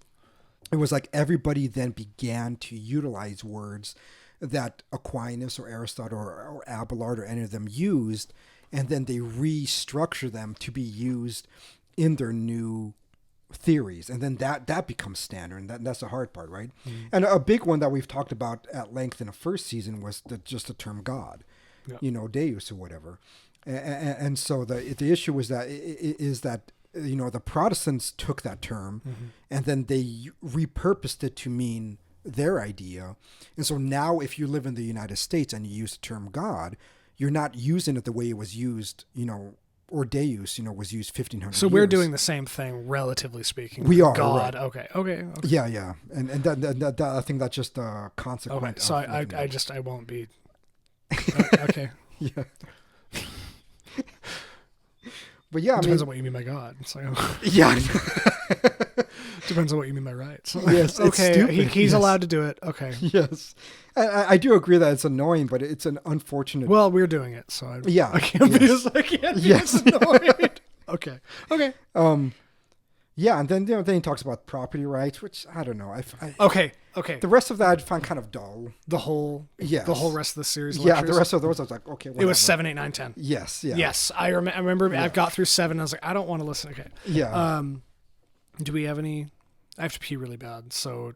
it was like everybody then began to utilize words that Aquinas or Aristotle or Abelard or any of them used, and then they restructure them to be used in their new theories. And then that becomes standard, and that's the hard part, right? Mm-hmm. And a big one that we've talked about at length in the first season was just the term God, Deus or whatever. And so the issue was that the Protestants took that term and then they repurposed it to mean their idea. And so now if you live in the United States and you use the term God, you're not using it the way it was used, or Deus, was used 1,500 years. So we're doing the same thing, relatively speaking. We are. God. Right. Okay. Yeah. And that I think that's just a consequence. Okay. So I won't be. Okay. Yeah. But yeah, depends on what you mean by God. So yeah. Depends on what you mean by rights. Yes. Okay. He's allowed to do it. Okay. Yes. I do agree that it's annoying, but it's an unfortunate. Well, we're doing it, so I can't be as annoyed. Okay. Yeah, and then then he talks about property rights, which I don't know. Okay. The rest of that I find kind of dull. The whole rest of the series. Yeah, lectures. the rest of those I was like, okay. Whatever. It was 7, 8, 9, 10. Yes. Yeah. Yes, I remember. Yeah. I got through 7. And I was like, I don't want to listen. Okay. Yeah. Do we have any? I have to pee really bad, so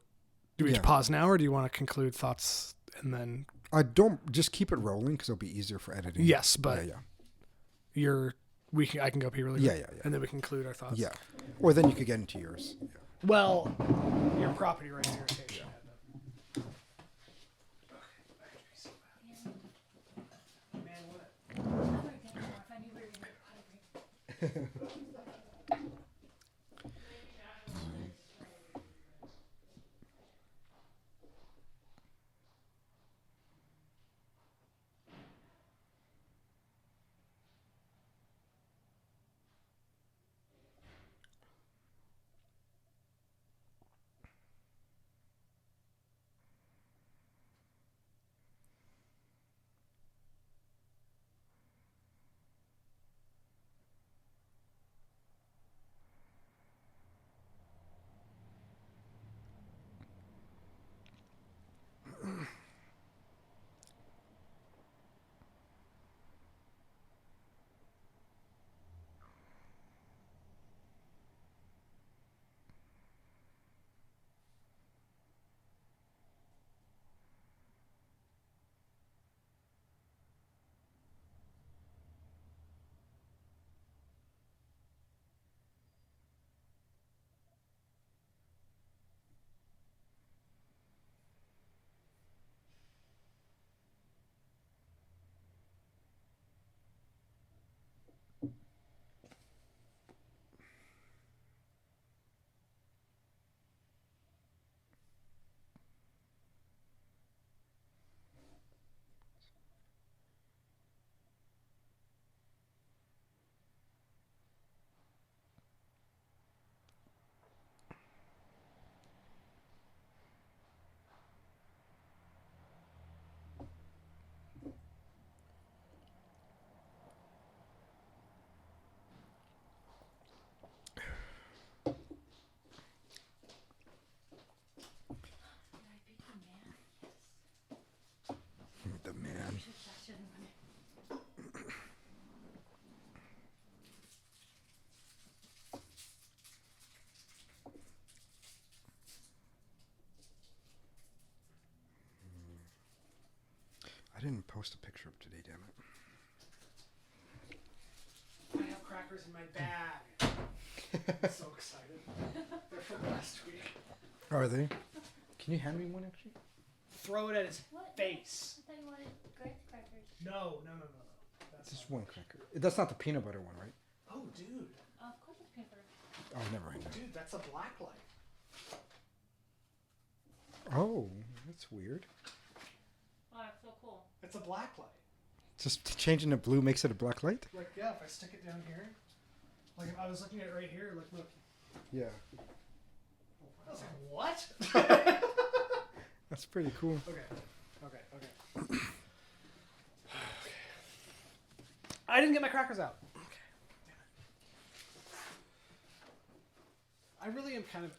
do we pause now, or do you want to conclude thoughts and then? I don't just keep it rolling because it'll be easier for editing. Yes, but I can go pee really quick. Yeah. And then we can conclude our thoughts. Yeah. Or then you could get into yours. Yeah. Well, your property rights irritation. didn't post a picture of today, damn I have crackers in my bag. I'm so excited. They're from last week. it. Are they? Can you hand me one, actually? Throw it at his face. I thought you wanted graham crackers. No. That's Just one cracker. That's not the peanut butter one, right? Oh, dude. Of course it's peanut butter. Oh, never mind. Dude, that's a black light. Oh, that's weird. Oh, that's so cool. It's a black light. Just changing the blue makes it a black light? Like, yeah, if I stick it down here. Like, if I was looking at it right here, like, look. Yeah. I was like, what? That's pretty cool. Okay. I didn't get my crackers out. Okay. I really am kind of...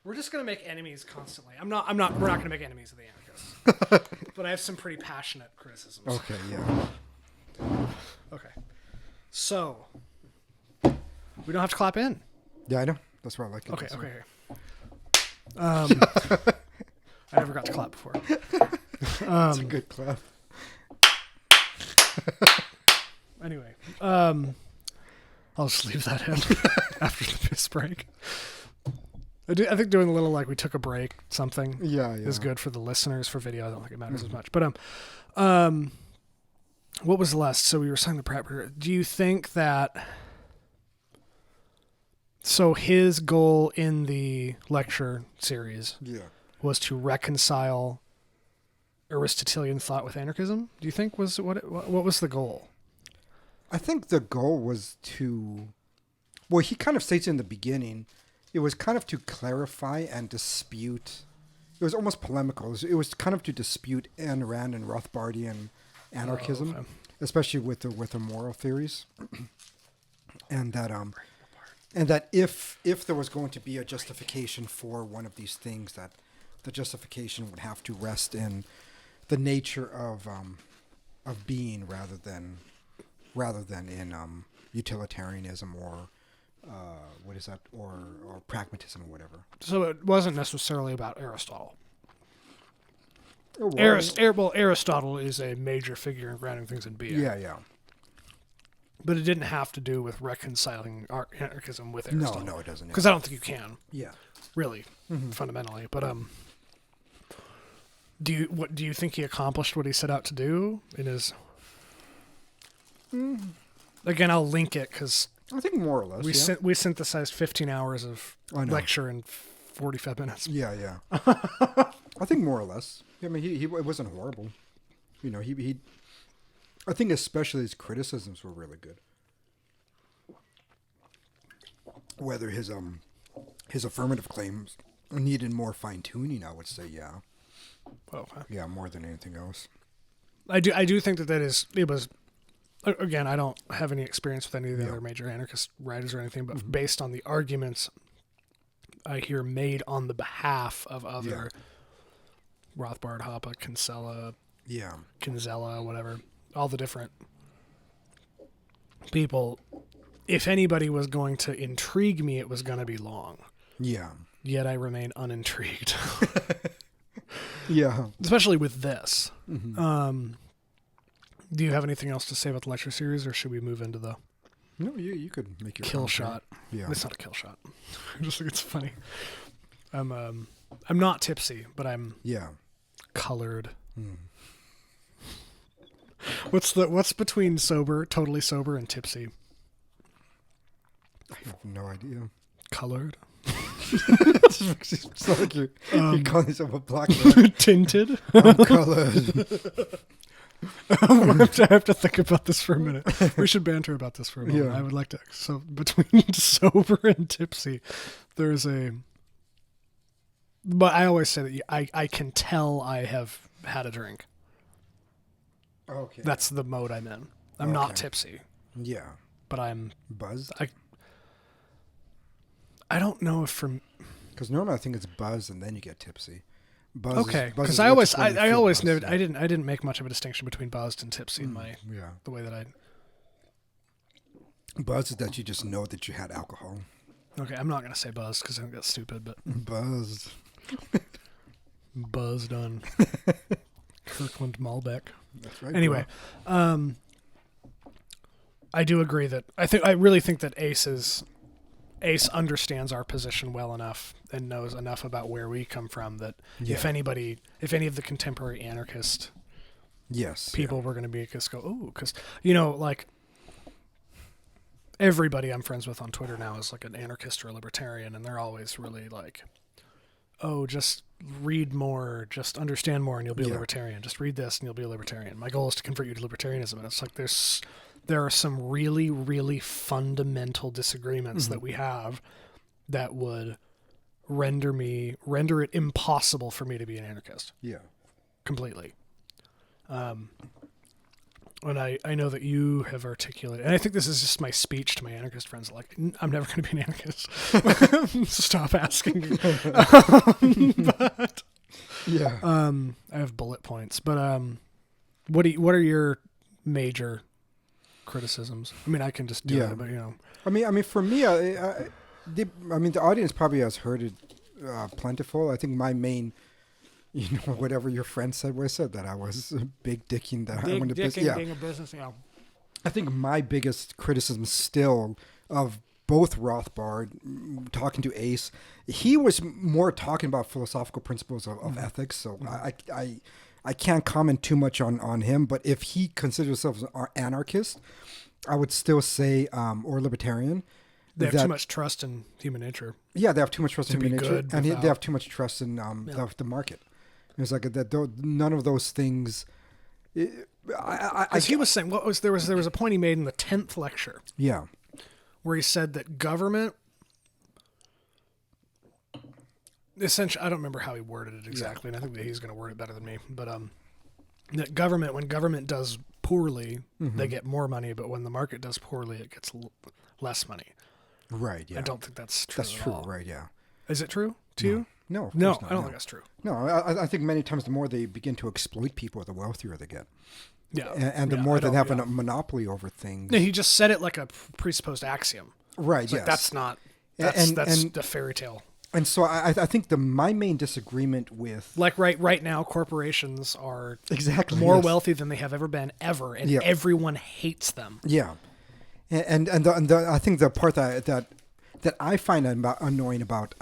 We're just going to make enemies constantly. We're not going to make enemies of the anarchists. But I have some pretty passionate criticisms. Okay, yeah. Okay. So, we don't have to clap in. Yeah, I know. That's why I like it. Okay. I never got to clap before. That's a good clap. Anyway, I'll just leave that in after the piss break. I think doing a little like we took a break, something is good for the listeners. For video, I don't think it matters as much. But what was the last? So we were saying the prep. Do you think that? So his goal in the lecture series was to reconcile Aristotelian thought with anarchism. Do you think was what was the goal? I think the goal was to, well, he kind of states in the beginning, it was kind of to clarify and dispute. It was almost polemical. It was kind of to dispute Ayn Rand and Rothbardian anarchism, especially with the moral theories, and that if there was going to be a justification for one of these things, that the justification would have to rest in the nature of being rather than in utilitarianism or what is that or pragmatism or whatever. So it wasn't necessarily about Aristotle. Well, Aristotle is a major figure in grounding things in being. Yeah. But it didn't have to do with reconciling anarchism with Aristotle. No, it doesn't. Because I don't think you can. Yeah. Really, fundamentally. But do you think he accomplished what he set out to do in his? Again, I'll link it because I think more or less. We synthesized 15 hours of lecture in 45 minutes. Yeah. I think more or less. I mean, he it wasn't horrible. You know, he. I think especially his criticisms were really good. Whether his affirmative claims needed more fine tuning, I would say, yeah. Okay. Yeah, more than anything else. I do think that it was. Again, I don't have any experience with any of the other major anarchist writers or anything, but based on the arguments I hear made on the behalf of other Rothbard, Hoppe, Kinsella, whatever, all the different people, if anybody was going to intrigue me, it was going to be Long. Yeah. Yet I remain unintrigued. Yeah. Especially with this. Do you have anything else to say about the lecture series, or should we move into the... No, you could make your kill shot. Yeah. It's not a kill shot. I just think it's funny. I'm not tipsy, but I'm colored. What's between totally sober and tipsy? I have no idea. Colored. It's like you're calling yourself a black man. Tinted. I'm colored. I have to think about this for a minute. We should banter about this for a moment. Yeah. I would like to. So between sober and tipsy, there's a... But I always say that I can tell I have had a drink. Okay. That's the mode I'm in. I'm not tipsy. Yeah. But I'm... Buzzed? I don't know if from... Because normally I think it's buzz and then you get tipsy. Buzz. Okay, because I always knew I didn't make much of a distinction between buzzed and tipsy in the way that I. Buzz is that you just know that you had alcohol. Okay, I'm not gonna say buzzed because I think that's stupid, but buzzed. Buzzed on Kirkland Malbec. That's right. Anyway, I do agree that I really think that Ace understands our position well enough and knows enough about where we come from that if any of the contemporary anarchist people were going to be just go, oh, because like everybody I'm friends with on Twitter now is like an anarchist or a libertarian, and they're always really like, oh, just read more, just understand more, and you'll be a libertarian. Just read this, and you'll be a libertarian. My goal is to convert you to libertarianism, and it's like there are some really, really fundamental disagreements that we have that would render it impossible for me to be an anarchist. Yeah, completely. And I know that you have articulated, and I think this is just my speech to my anarchist friends, like, I'm never going to be an anarchist. Stop asking me. But I have bullet points. But what are your major criticisms? I mean, I can just do it, but I mean, for me, the audience probably has heard it plentiful. I think my main, whatever your friend said, that I was big dicking, that I wanted to being a business. I think my biggest criticism still of both Rothbard talking to Ace, he was more talking about philosophical principles of ethics. So I can't comment too much on him, but if he considers himself an anarchist, I would still say, or libertarian. They have too much trust in human nature. Yeah, they have too much trust in human nature, and they have too much trust in the market. It's like that. None of those things. He was saying, there was a point he made in the 10th lecture. Yeah, where he said that government. Essentially, I don't remember how he worded it exactly, and I think that he's going to word it better than me. But that when government does poorly, they get more money, but when the market does poorly, it gets less money. Right. Yeah. I don't think that's true. That's true. All. Right. Yeah. Is it true to you? No. No, I don't think that's true. No, I think many times the more they begin to exploit people, the wealthier they get. Yeah. And the more they have a monopoly over things. No, he just said it like a presupposed axiom. Right. Yes. Like that's not. That's the fairy tale. And so I think my main disagreement with right now, corporations are more wealthy than they have ever been ever, and everyone hates them. Yeah. And I think the part that I find annoying about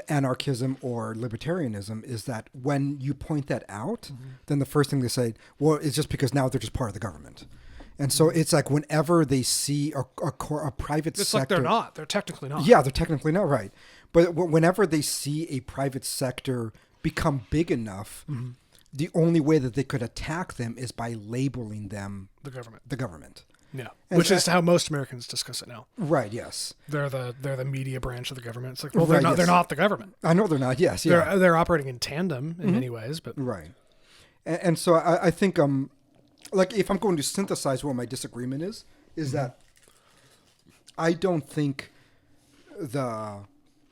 anarchism or libertarianism is that when you point that out, then the first thing they say, well, it's just because now they're just part of the government. And so it's like whenever they see a private sector... It's like they're not. They're technically not. Yeah, they're technically not, right. But whenever they see a private sector become big enough, the only way that they could attack them is by labeling them... The government. Yeah, which is how most Americans discuss it now. Right. Yes. They're the media branch of the government. It's like, well, they're not. Yes. They're not the government. I know they're not. Yes. Yeah. They're operating in tandem in many ways, but right. And so I think like if I'm going to synthesize what my disagreement is that I don't think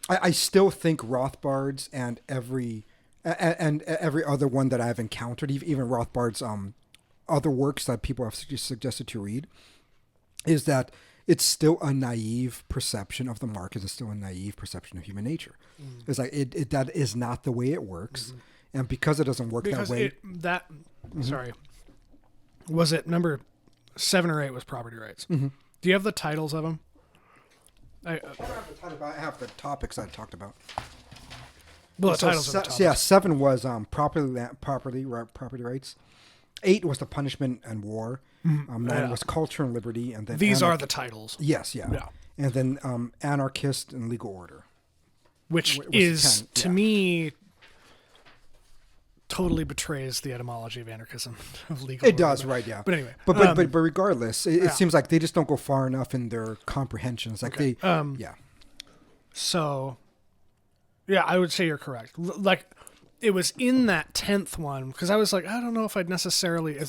I still think Rothbard's and every other one that I've encountered, even Rothbard's other works that people have suggested to read, is that it's still a naive perception of the market. It's still a naive perception of human nature. It's like that is not the way it works, and because it doesn't work that way. Sorry, was it number 7 or 8 was property rights? Do you have the titles of them? I have the topics I talked about. Well, the titles of the topics. Yeah, 7 was property rights. 8 was the punishment and war. 9 was culture and liberty, and then these are the titles. Yes, yeah. And then anarchist and legal order, which is 10, to me totally betrays the etymology of anarchism of legal. It does, right? Yeah. But anyway, but regardless, it seems like they just don't go far enough in their comprehensions. Like they, So, I would say you're correct. It was in that 10th one because I was like, I don't know if I'd necessarily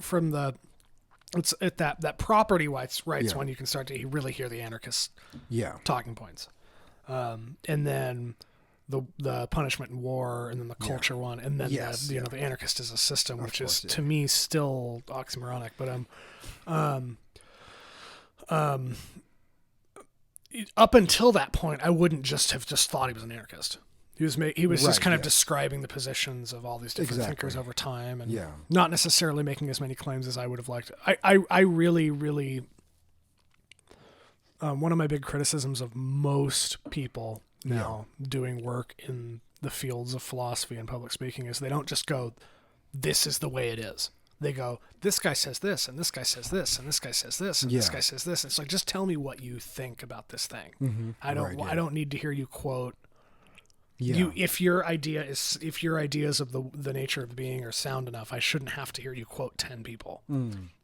from it's at that property rights one you can start to really hear the anarchist talking points, and then the punishment and war, and then the culture one, and then the anarchist is a system, which is to me still oxymoronic. But up until that point, I wouldn't just have thought he was an anarchist. He was just Right, kind of yes. describing the positions of all these different Exactly. thinkers over time, and Yeah. not necessarily making as many claims as I would have liked. I really, really, one of my big criticisms of most people now doing work in the fields of philosophy and public speaking is they don't just go, this is the way it is. They go, this guy says this, and this guy says this, and this guy says this, and this guy says this. It's like, just tell me what you think about this thing. Mm-hmm. I don't need to hear you quote. Yeah. If your ideas of the nature of being are sound enough, I shouldn't have to hear you quote 10 people.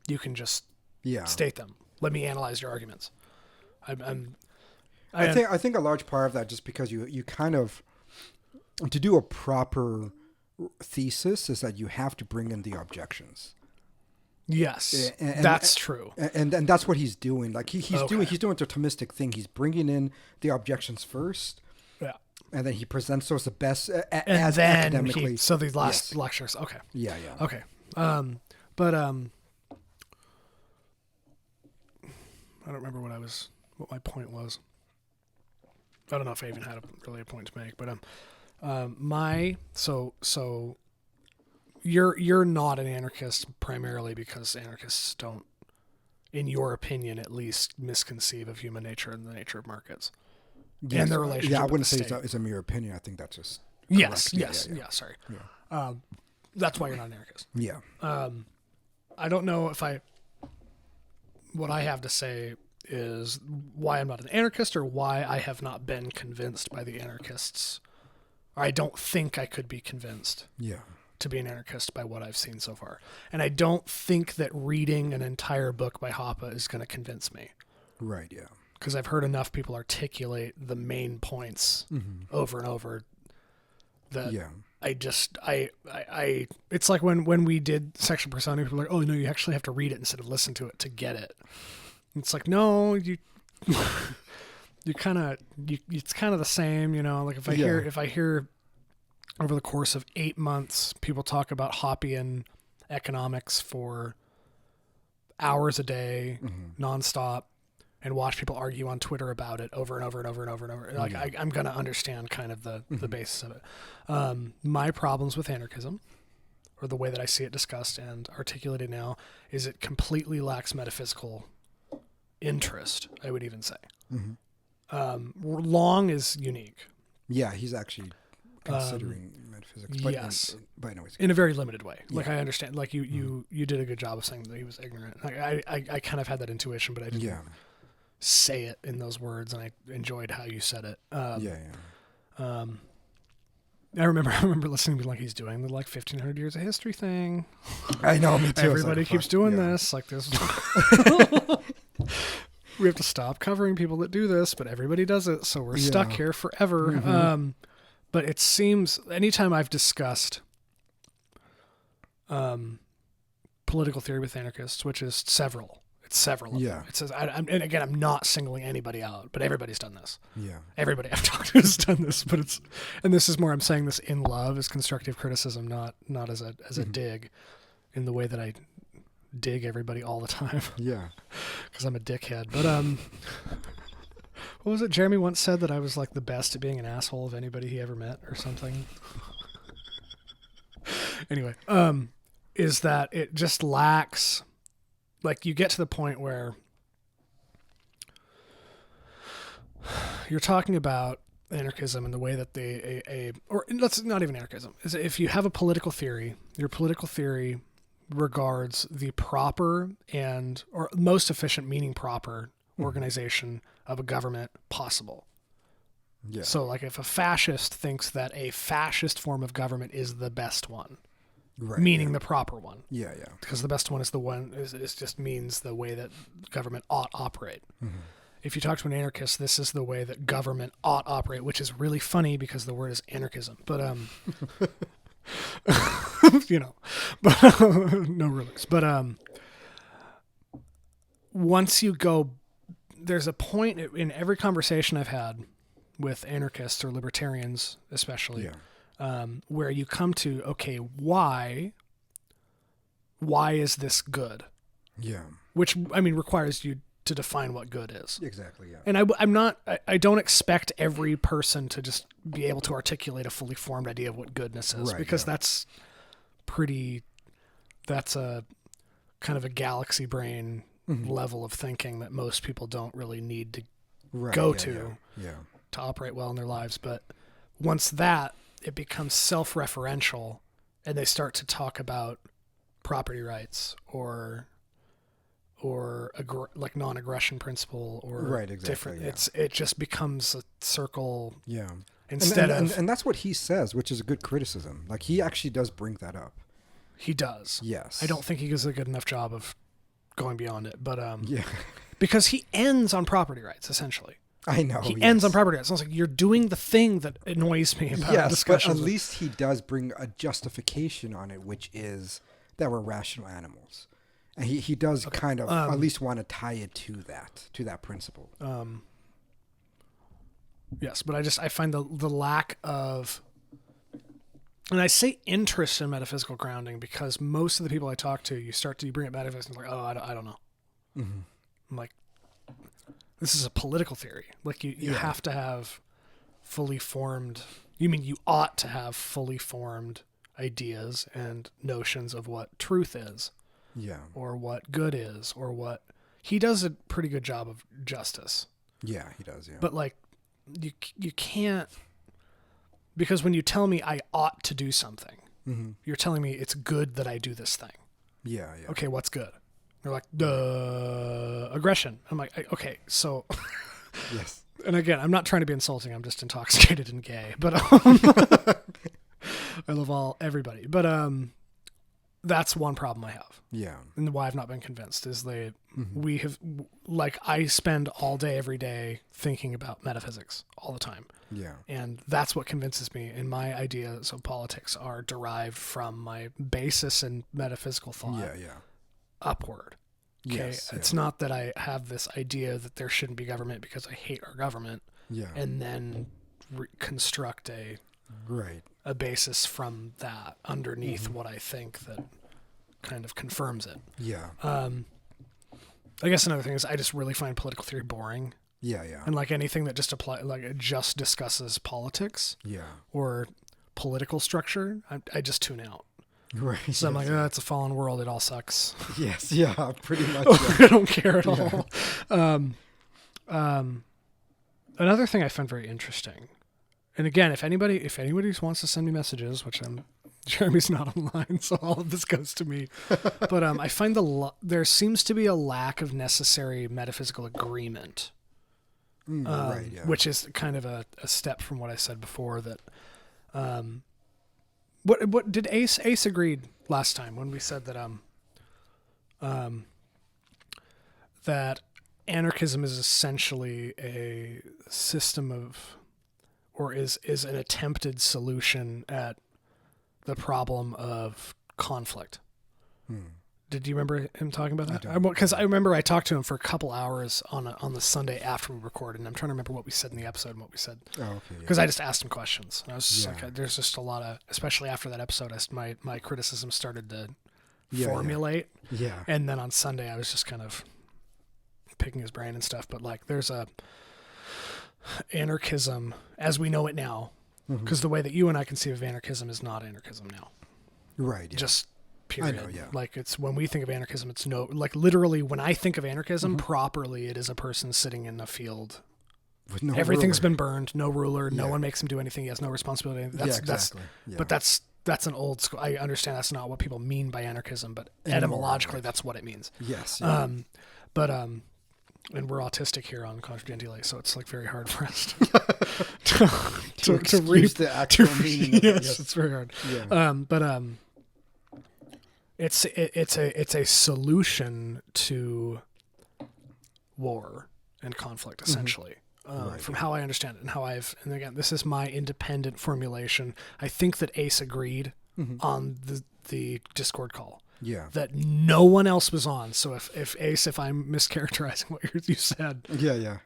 You can just state them. Let me analyze your arguments. I think a large part of that, just because you kind of, to do a proper thesis, is that you have to bring in the objections. Yes, that's true. And that's what he's doing. Like he's doing a Thomistic thing. He's bringing in the objections first. Yeah. And then he presents those the best as academically. So these last lectures. Okay. Yeah. Okay. But I don't remember what my point was. I don't know if I even had really a point to make, but so you're not an anarchist primarily because anarchists don't, in your opinion at least, misconceive of human nature and the nature of markets and their relationship. Yeah, I wouldn't with say the state. it's a mere opinion. I think that's just yes. correct. Sorry. Yeah. That's why you're not an anarchist. Yeah. I don't know what I have to say is why I'm not an anarchist or why I have not been convinced by the anarchists. Or I don't think I could be convinced to be an anarchist by what I've seen so far. And I don't think that reading an entire book by Hoppe is going to convince me. Right, yeah. Because I've heard enough people articulate the main points over and over that it's like when we did Section Persona, people were like, oh no, you actually have to read it instead of listen to it to get it. It's like, no, it's kind of the same, like if I hear over the course of 8 months, people talk about Hoppian economics for hours a day, nonstop, and watch people argue on Twitter about it over and over and over and over and over. Like I'm going to understand kind of the basis of it. My problems with anarchism, or the way that I see it discussed and articulated now, is it completely lacks metaphysical interest, I would even say. Long is unique. Yeah, he's actually considering metaphysics. But yes. But anyways. In a very limited way. Like I understand, like you did a good job of saying that he was ignorant. Like I kind of had that intuition, but I didn't say it in those words, and I enjoyed how you said it. I remember listening to like he's doing the like 1500 years of history thing. I know, me too. Everybody keeps doing this. Like this. We have to stop covering people that do this, but everybody does it, so we're stuck here forever. But it seems anytime I've discussed political theory with anarchists, which is several. It's several of them. It says, and again, I'm not singling anybody out, but everybody's done this. Yeah. Everybody I've talked to has done this, but and this is more, I'm saying this in love as constructive criticism, not as a dig, in the way that I dig everybody all the time. Yeah. Because I'm a dickhead. But what was it? Jeremy once said that I was like the best at being an asshole of anybody he ever met or something. Anyway, is that it just lacks, like you get to the point where you're talking about anarchism and the way that or let's not even anarchism, is if you have a political theory, your political theory regards the proper or most efficient, meaning proper organization of a government possible. Yeah. So like if a fascist thinks that a fascist form of government is the best one, meaning the proper one. Yeah. Because the best one is the one is just means the way that government ought operate. If you talk to an anarchist, this is the way that government ought operate, which is really funny because the word is anarchism. But but no rules. But once you go, there's a point in every conversation I've had with anarchists or libertarians, especially, where you come to, okay, why is this good? Yeah. Which, I mean, requires you to define what good is. Exactly. Yeah. And I don't expect every person to just be able to articulate a fully formed idea of what goodness is, Right, because yeah. that's a kind of a galaxy brain level of thinking that most people don't really need to go to operate well in their lives. But once it becomes self-referential and they start to talk about property rights or like non-aggression principle or different, it just becomes a circle. Yeah. And that's what he says, which is a good criticism. Like, he actually does bring that up. He does. Yes. I don't think he does a good enough job of going beyond it, but yeah. because he ends on property rights, essentially. I know. He ends on property rights. I was like, you're doing the thing that annoys me about discussions. But at least he does bring a justification on it, which is that we're rational animals. And he does kind of at least want to tie it to that principle. Yes, but I find the lack of, and I say interest in metaphysical grounding because most of the people I talk to, you bring up metaphysics and like, oh, I don't know. Mm-hmm. I'm like, this is a political theory. Like you have to have fully formed, you ought to have fully formed ideas and notions of what truth is. Yeah. Or what good is, or what he does a pretty good job of justice. Yeah, he does. Yeah. But like, you can't, because when you tell me I ought to do something, you're telling me it's good that I do this thing. Yeah. Yeah. Okay, what's good? They're like, aggression. I'm like, okay, so. Yes. And again, I'm not trying to be insulting. I'm just intoxicated and gay. But I love everybody. But that's one problem I have. Yeah. And why I've not been convinced is we have, like, I spend all day, every day thinking about metaphysics all the time. Yeah. And that's what convinces me. And my ideas of politics are derived from my basis in metaphysical thought. Yeah. Yeah. Upward. Okay. Yes, It's not that I have this idea that there shouldn't be government because I hate our government. Yeah. And then construct a basis from that underneath what I think that kind of confirms it. Yeah. I guess another thing is I just really find political theory boring. Yeah. Yeah. And like anything that it just discusses politics or political structure, I just tune out. Right. So I'm like, oh, it's a fallen world. It all sucks. Yes. Yeah. Pretty much. I don't care at all. Another thing I find very interesting, and again, if anybody wants to send me messages, which Jeremy's not online, so all of this goes to me. But I find there seems to be a lack of necessary metaphysical agreement, which is kind of a step from what I said before. That what did Ace agreed last time when we said that that anarchism is essentially a system of, or is an attempted solution at the problem of conflict. Did you remember him talking about that? Because I remember I talked to him for a couple hours on the Sunday after we recorded, and I'm trying to remember what we said in the episode and what we said. Oh, okay. Because I just asked him questions. And I was just like, there's just a lot of, especially after that episode, my criticism started to formulate. Yeah. And then on Sunday, I was just kind of picking his brain and stuff. But like, there's a anarchism as we know it now, because the way that you and I conceive of anarchism is not anarchism now. Right. Yeah. Just period. I know, yeah. Like, it's when we think of anarchism, it's literally when I think of anarchism properly, it is a person sitting in a field. With no Everything's ruler. been burned, no ruler, no one makes him do anything. He has no responsibility. But that's an old school. I understand that's not what people mean by anarchism, but etymologically, that's what it means. Yes. Yeah. And we're autistic here on Contra Gentile, so it's like very hard for us to read the actual meaning. Yes, it's very hard. Yeah. It's a solution to war and conflict, essentially. From how I understand it and how and again, this is my independent formulation. I think that Ace agreed on the Discord call. Yeah. That no one else was on. So if Ace, if I'm mischaracterizing what you said. Yeah.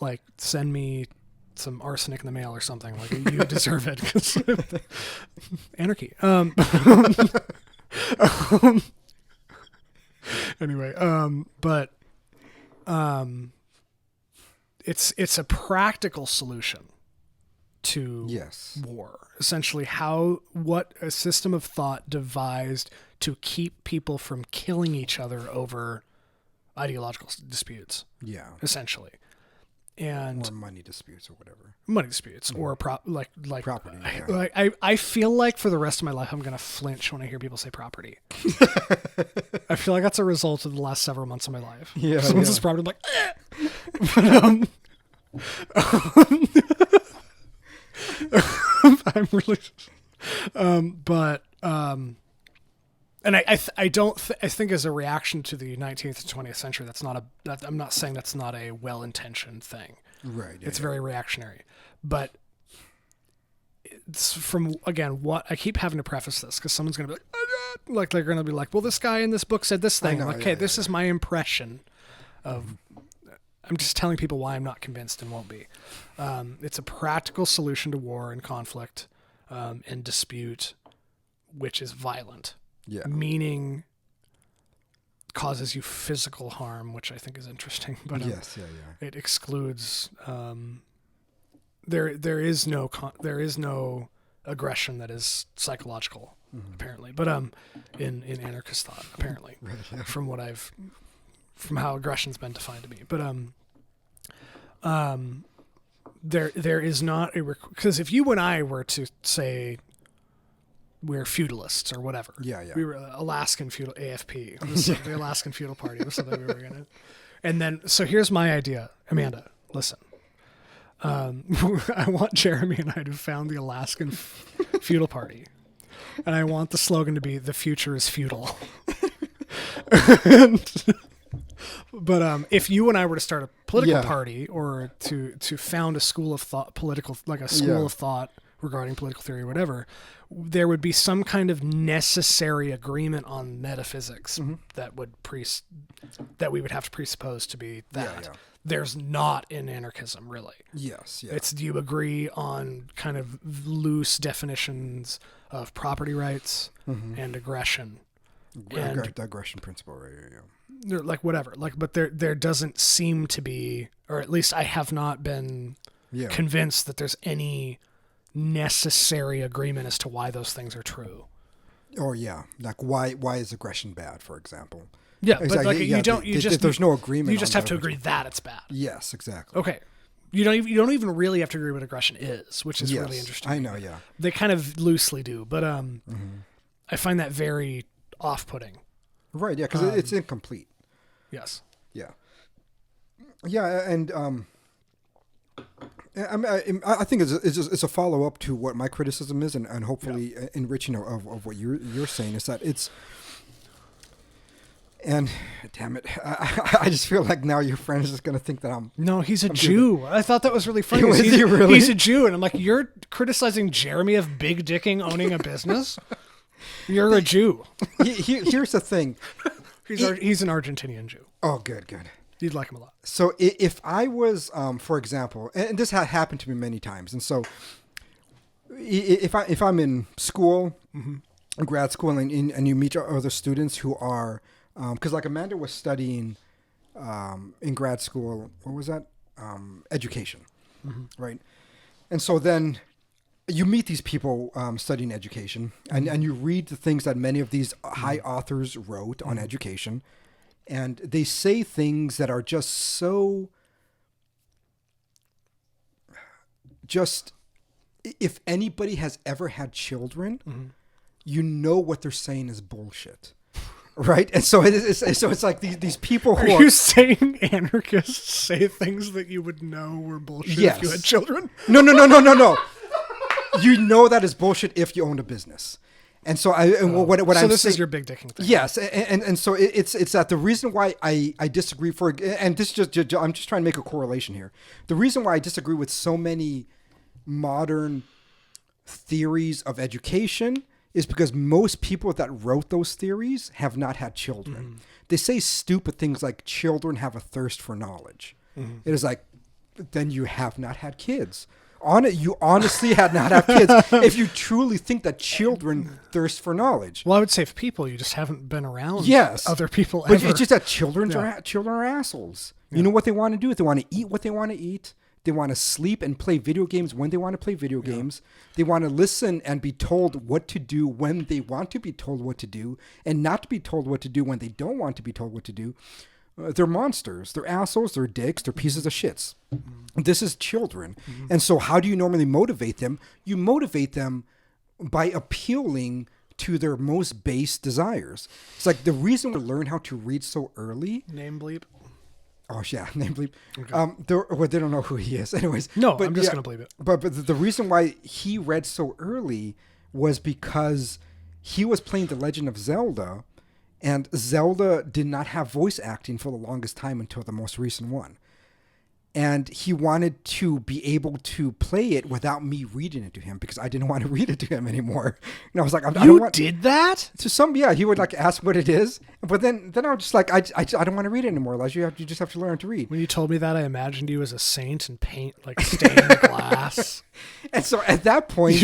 Like, send me some arsenic in the mail or something. Like, you deserve it. 'Cause anarchy. Anyway, but it's a practical solution to war. Essentially, what a system of thought devised to keep people from killing each other over ideological disputes. Yeah. Essentially. And or money disputes or whatever. Money disputes or like property. Yeah. Like I feel like for the rest of my life I'm gonna flinch when I hear people say property. I feel like that's a result of the last several months of my life. Yeah. Someone says property, I'm like, I'm really, and I think as a reaction to the 19th and 20th century, I'm not saying that's not a well-intentioned thing. Right. Yeah, it's very reactionary, but it's from, again, what I keep having to preface this because someone's going to be like they're going to be like, well, this guy in this book said this thing. This is my impression of, I'm just telling people why I'm not convinced and won't be. It's a practical solution to war and conflict and dispute, which is violent. Yeah. Meaning causes you physical harm, which I think is interesting. But it excludes. There is no aggression that is psychological, apparently. But in anarchist thought, apparently, right, yeah. from how aggression's been defined to me. But there is not because if you and I were to say we're feudalists or whatever. Yeah. We were Alaskan feudal AFP, the Alaskan feudal party was something we were gonna. And then so here's my idea, Amanda. Listen, I want Jeremy and I to found the Alaskan feudal party, and I want the slogan to be "The future is feudal." But if you and I were to start a political party or to found a school of thought, school of thought regarding political theory or whatever, there would be some kind of necessary agreement on metaphysics that we would have to presuppose to be that. Yeah. There's not in anarchism, really. Yes. Yeah. It's, do you agree on kind of loose definitions of property rights and aggression? The aggression principle, right? Yeah. Like whatever, but there doesn't seem to be, or at least I have not been convinced that there's any necessary agreement as to why those things are true. Or like why is aggression bad, for example? Yeah, exactly. But there's no agreement. You just have to agree that it's bad. Yes, exactly. Okay. You don't even really have to agree what aggression is, which is really interesting. I know, yeah. They kind of loosely do, but I find that very off-putting. Right, yeah, because it's incomplete. Yes. Yeah. Yeah, and I think it's a follow up to what my criticism is, and hopefully enriching of what you're saying is that it's. And damn it, I just feel like now your friend is just going to think that I'm. No, he's a Jew. I thought that was really funny. Was he really? He's a Jew, and I'm like, you're criticizing Jeremy of big dicking owning a business. You're a Jew. Here's the thing. He's an Argentinian Jew. Oh, good. You'd like him a lot. So if I was, for example, and this had happened to me many times, and so if I'm in school, grad school, and you meet other students who are, because like Amanda was studying in grad school, what was that? Education, right? And so then you meet these people studying education, and you read the things that many of these high authors wrote on education. And they say things that are just if anybody has ever had children, you know what they're saying is bullshit. Right? And so it's like these people who are you saying anarchists say things that you would know were bullshit if you had children? No. You know that is bullshit if you own a business. And so this is your big dicking thing. Yes, and so it's that the reason why I disagree I'm just trying to make a correlation here. The reason why I disagree with so many modern theories of education is because most people that wrote those theories have not had children. They say stupid things like children have a thirst for knowledge. It is like, then you have not had kids. You honestly had not have kids if you truly think that children thirst for knowledge. Well, I would say for people, you just haven't been around Yes. other people But ever. it's just that children are assholes. You know what they want to do? They want to eat what they want to eat. They want to sleep and play video games when they want to play video games. They want to listen and be told what to do when they want to be told what to do, and not to be told what to do when they don't want to be told what to do. They're monsters. They're assholes. They're dicks. They're pieces of shits. This is children. And so how do you normally motivate them? You motivate them by appealing to their most base desires. It's like the reason we learn how to read so early. Name bleep. Oh yeah, name bleep. Okay. They don't know who he is. Anyways, No, I'm just gonna believe it. But the reason why he read so early was because he was playing The Legend of Zelda, and Zelda did not have voice acting for the longest time until the most recent one. And he wanted to be able to play it without me reading it to him because I didn't want to read it to him anymore. And I was like, I don't want did that? to he would like ask what it is, but then I was just like, I don't want to read it anymore. Like you just have to learn to read. When you told me that, I imagined you as a saint and paint like stain the glass. And so at that point,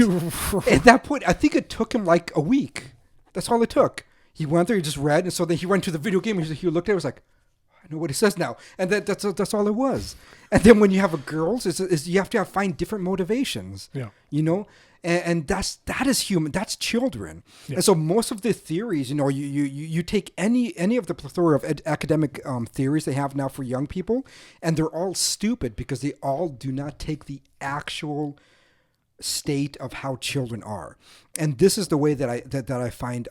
I think it took him like a week. That's all it took. He went there, he just read, and so then he went to the video game. He looked at it, was like, I know what it says now, and that's all it was. And then when you have girls, is you have to find different motivations. Yeah, you know, and that is human. That's children. Yeah. And so most of the theories, you know, you take any of the plethora of academic theories they have now for young people, and they're all stupid because they all do not take the actual state of how children are. And this is the way that I find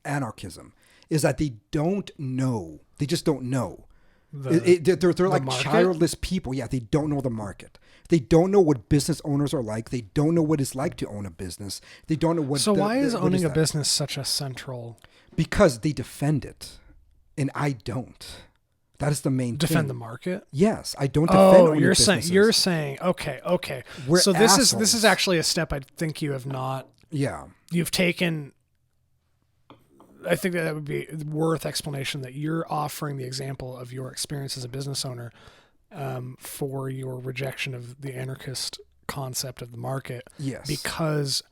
anarchism is that they don't know. They just don't know. They're like market? childless people. Yeah, they don't know the market. They don't know what business owners are like. They don't know what it's like to own a business. They don't know what. So why is owning a business such a central? Because they defend it, and I don't. That is the main thing. Defend the market? Yes, I don't defend owning businesses. You're saying okay. We're so this assholes. is actually a step I think you have not. Yeah. You've taken. I think that would be worth explanation that you're offering the example of your experience as a business owner for your rejection of the anarchist concept of the market. Yes. Because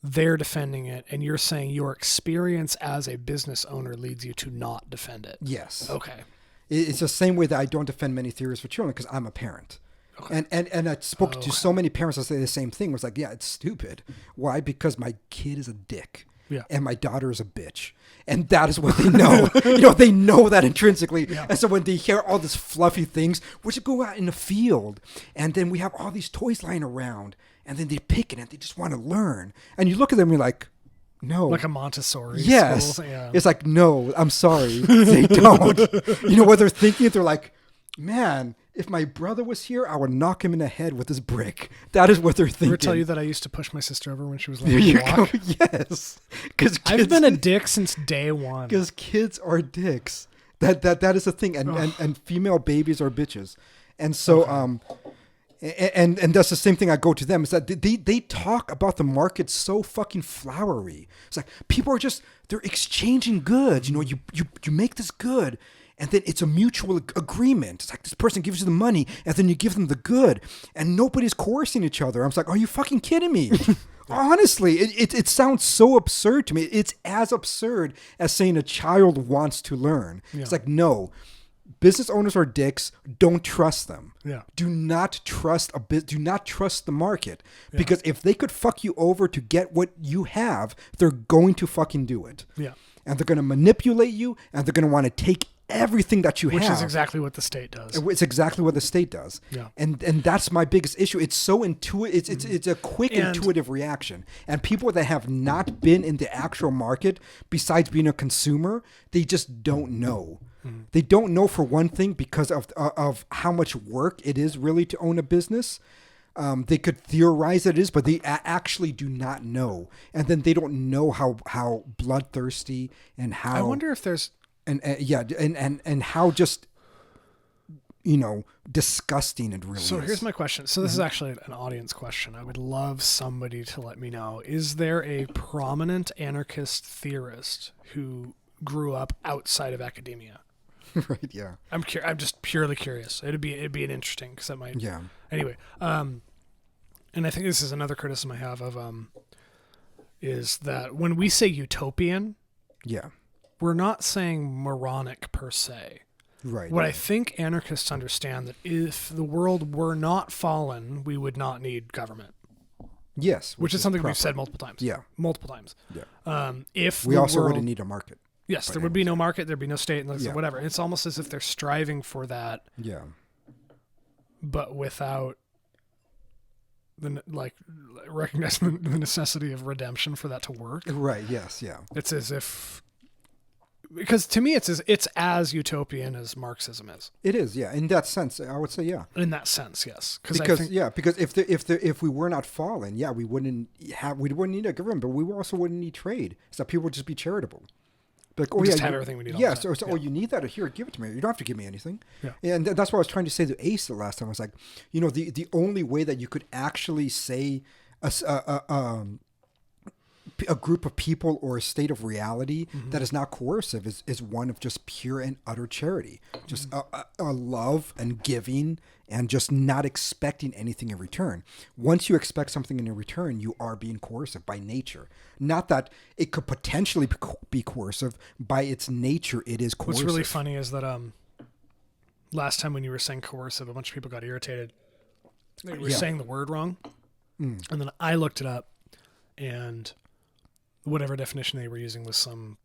they're defending it, and you're saying your experience as a business owner leads you to not defend it. Yes. Okay. It's the same way that I don't defend many theories for children because I'm a parent. Okay. And I spoke to so many parents that say the same thing. It was like, yeah, it's stupid. Why? Because my kid is a dick. Yeah. And my daughter is a bitch. And that is what they know. You know, they know that intrinsically. Yeah. And so when they hear all these fluffy things, we should go out in the field. And then we have all these toys lying around. And then they pick it and they just want to learn. And you look at them and you're like, no. Like a Montessori yes. school. Yeah. It's like, no, I'm sorry. They don't. You know what they're thinking? They're like, man, if my brother was here, I would knock him in the head with this brick. That is what they're thinking. Ever tell you that I used to push my sister over when she was learning to walk? Yes. Because I've been a dick since day one. Because kids are dicks. That is the thing. And female babies are bitches. And so, and that's the same thing I go to them is that they talk about the market so fucking flowery. It's like people are they're exchanging goods. You know, you make this good. And then it's a mutual agreement. It's like this person gives you the money and then you give them the good and nobody's coercing each other. I'm like, are you fucking kidding me? Honestly, it sounds so absurd to me. It's as absurd as saying a child wants to learn. Yeah. It's like, no, business owners are dicks. Don't trust them. Yeah. Do not trust do not trust the market because if they could fuck you over to get what you have, they're going to fucking do it. Yeah. And they're going to manipulate you and they're going to want to take everything that you have. Which is exactly what the state does. It's exactly what the state does. Yeah. And that's my biggest issue. It's so intuitive. It's a quick, intuitive reaction. And people that have not been in the actual market, besides being a consumer, they just don't know. Mm-hmm. They don't know for one thing because of how much work it is really to own a business. They could theorize it is, but they actually do not know. And then they don't know how bloodthirsty and how... I wonder if there's... And how just, you know, disgusting it really is. So here's my question. So this is actually an audience question. I would love somebody to let me know. Is there a prominent anarchist theorist who grew up outside of academia? Right. Yeah. I'm just purely curious. It'd be an interesting because that might. Yeah. Anyway, and I think this is another criticism I have of is that when we say utopian, Yeah. we're not saying moronic per se. Right. What I right. think anarchists understand that if the world were not fallen, we would not need government. Yes. Which is something proper. we've said multiple times. Yeah. Multiple times. Yeah. If We the also world, wouldn't need a market. yes, by there would be any no market, there'd be no state, and Yeah. whatever. It's almost as if they're striving for that, Yeah. but without recognizing the necessity of redemption for that to work. Right. Yes. Yeah. It's as if, because to me, it's as utopian as Marxism is. It is. Yeah. In that sense, I would say, yeah. In that sense, yes. Because if we were not fallen, yeah, we wouldn't need a government, but we also wouldn't need trade. So people would just be charitable. Like, we just have everything we need. Yeah. All the time. So, oh, you need that? Here, give it to me. You don't have to give me anything. Yeah. And that's what I was trying to say to Ace the last time. I was like, the only way that you could actually say a group of people or a state of reality that is not coercive is one of just pure and utter charity, just a love and giving and just not expecting anything in return. Once you expect something in return, you are being coercive by nature. Not that it could potentially be coercive. By its nature, it is coercive. What's really funny is that last time when you were saying coercive, a bunch of people got irritated. They were saying the word wrong. And then I looked it up, and whatever definition they were using was some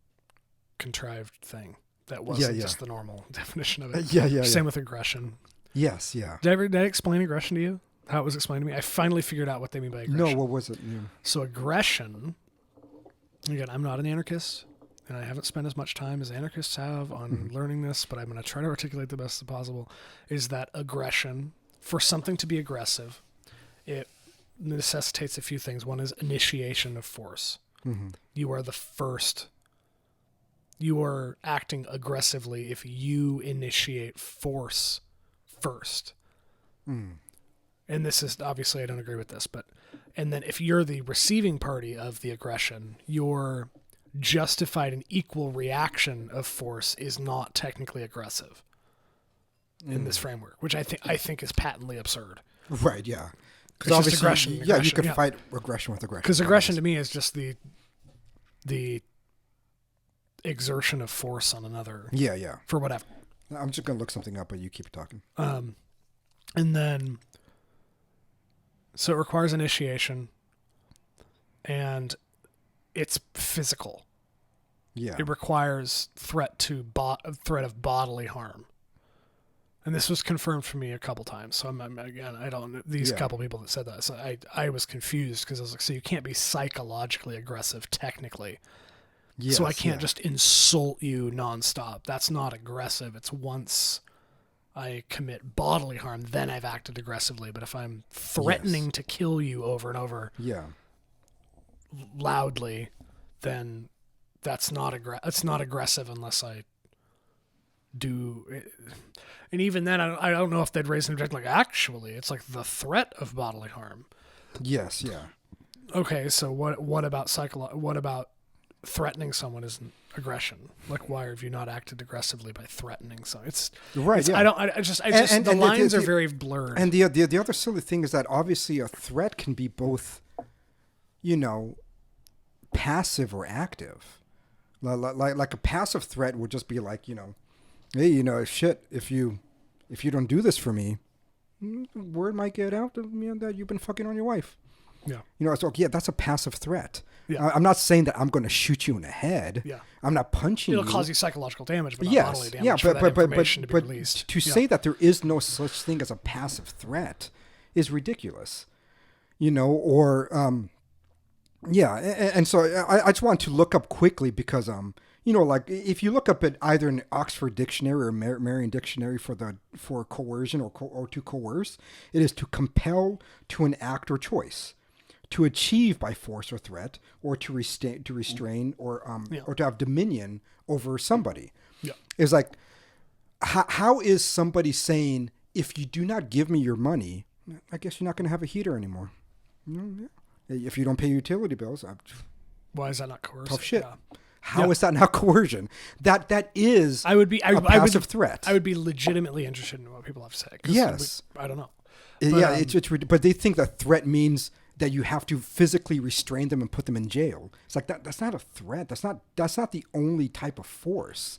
contrived thing that wasn't just the normal definition of it. Same with aggression. Yes, yeah. Did I explain aggression to you? How it was explained to me? I finally figured out what they mean by aggression. No, what was it? Yeah. So aggression, again, I'm not an anarchist, and I haven't spent as much time as anarchists have on learning this, but I'm going to try to articulate the best possible, is that aggression, for something to be aggressive, it necessitates a few things. One is initiation of force. Mm-hmm. You are the first. You are acting aggressively if you initiate force first. And this is obviously, I don't agree with this, but, and then if you're the receiving party of the aggression, your justified and equal reaction of force is not technically aggressive in this framework, which I think is patently absurd. Right. Yeah. Because obviously, aggression. Yeah, you can fight aggression with aggression. Because aggression to me is just the exertion of force on another. Yeah, yeah. For whatever. I'm just gonna look something up, but you keep talking. And then, so it requires initiation, and it's physical. Yeah. It requires threat of bodily harm. And this was confirmed for me a couple times. So I don't know these couple people that said that. So I was confused because I was like, so you can't be psychologically aggressive technically. Yes, so I can't just insult you nonstop. That's not aggressive. It's once I commit bodily harm, then I've acted aggressively. But if I'm threatening to kill you over and over loudly, then that's not it's not aggressive unless I do it. And even then, I don't know if they'd raise an objection like, actually, it's like the threat of bodily harm. Yes, yeah. Okay, so what about what about threatening someone isn't aggression? Like, why have you not acted aggressively by threatening someone? It's right. Yeah. The lines are very blurred. And the other silly thing is that obviously a threat can be both, passive or active. Like a passive threat would just be like, hey, shit, if you don't do this for me, word might get out that you've been fucking on your wife. Yeah. So that's a passive threat. Yeah. I'm not saying that I'm going to shoot you in the head. Yeah. I'm not punching you. It'll cause you psychological damage, but not bodily damage for that information to be released. To say that there is no such thing as a passive threat is ridiculous. And so I just want to look up quickly because like if you look up at either an Oxford Dictionary or Merriam Dictionary for coercion or to coerce, it is to compel to an act or choice, to achieve by force or threat, or to restrain or to have dominion over somebody. Yeah. It's like how is somebody saying, if you do not give me your money, I guess you're not going to have a heater anymore. If you don't pay your utility bills, why is that not coercive? Tough shit. Yeah. How is that not coercion? That is I would be a passive threat. I would be legitimately interested in what people have to say. Yes. I don't know. But they think that threat means that you have to physically restrain them and put them in jail. It's like that's not a threat. That's not the only type of force.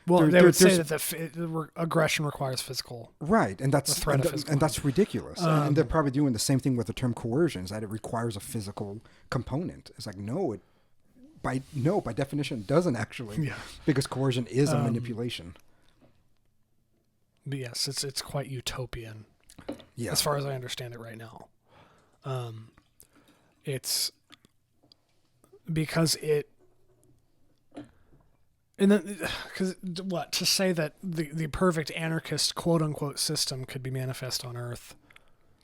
Well, they would say that the aggression requires physical. Right, and that's threat of physical. and that's ridiculous. And they're probably doing the same thing with the term coercion, is that it requires a physical component. It's like by definition, it doesn't actually. Yeah. Because coercion is a manipulation. But yes, it's quite utopian. Yeah. As far as I understand it right now. It's because it. And then, because to say that the perfect anarchist quote unquote system could be manifest on Earth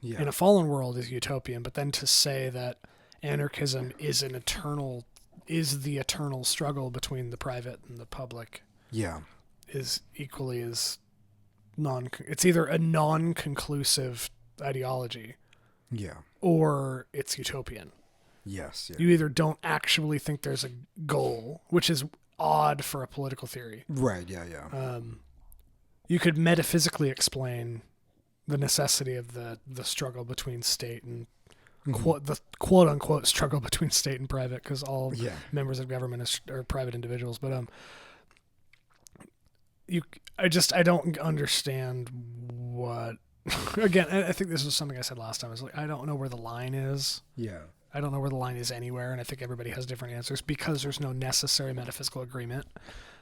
in a fallen world is utopian, but then to say that anarchism is the eternal struggle between the private and the public, is equally as it's either a non-conclusive ideology, or it's utopian. Yes. Yeah. You either don't actually think there's a goal, which is odd for a political theory. Right. Yeah. You could metaphysically explain the necessity of the struggle between state and the quote unquote struggle between state and private, because all members of government are private individuals. But I don't understand what. Again, I think this was something I said last time. It's like I don't know where the line is. Yeah. I don't know where the line is anywhere, and I think everybody has different answers because there's no necessary metaphysical agreement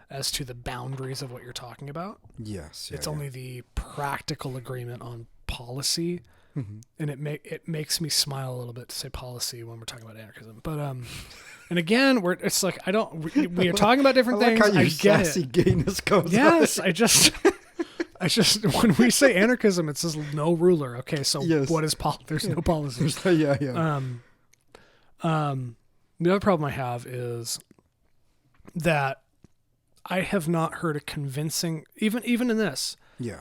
as to the boundaries of what you're talking about. Yes. It's only the practical agreement on policy, and it makes me smile a little bit to say policy when we're talking about anarchism. But and again, it's like we are talking about different things. How your I get sassy it. gayness comes Yes, out. I just when we say anarchism, it says no ruler. Okay, so what is there's no policy. The other problem I have is that I have not heard a convincing, even in this. Yeah.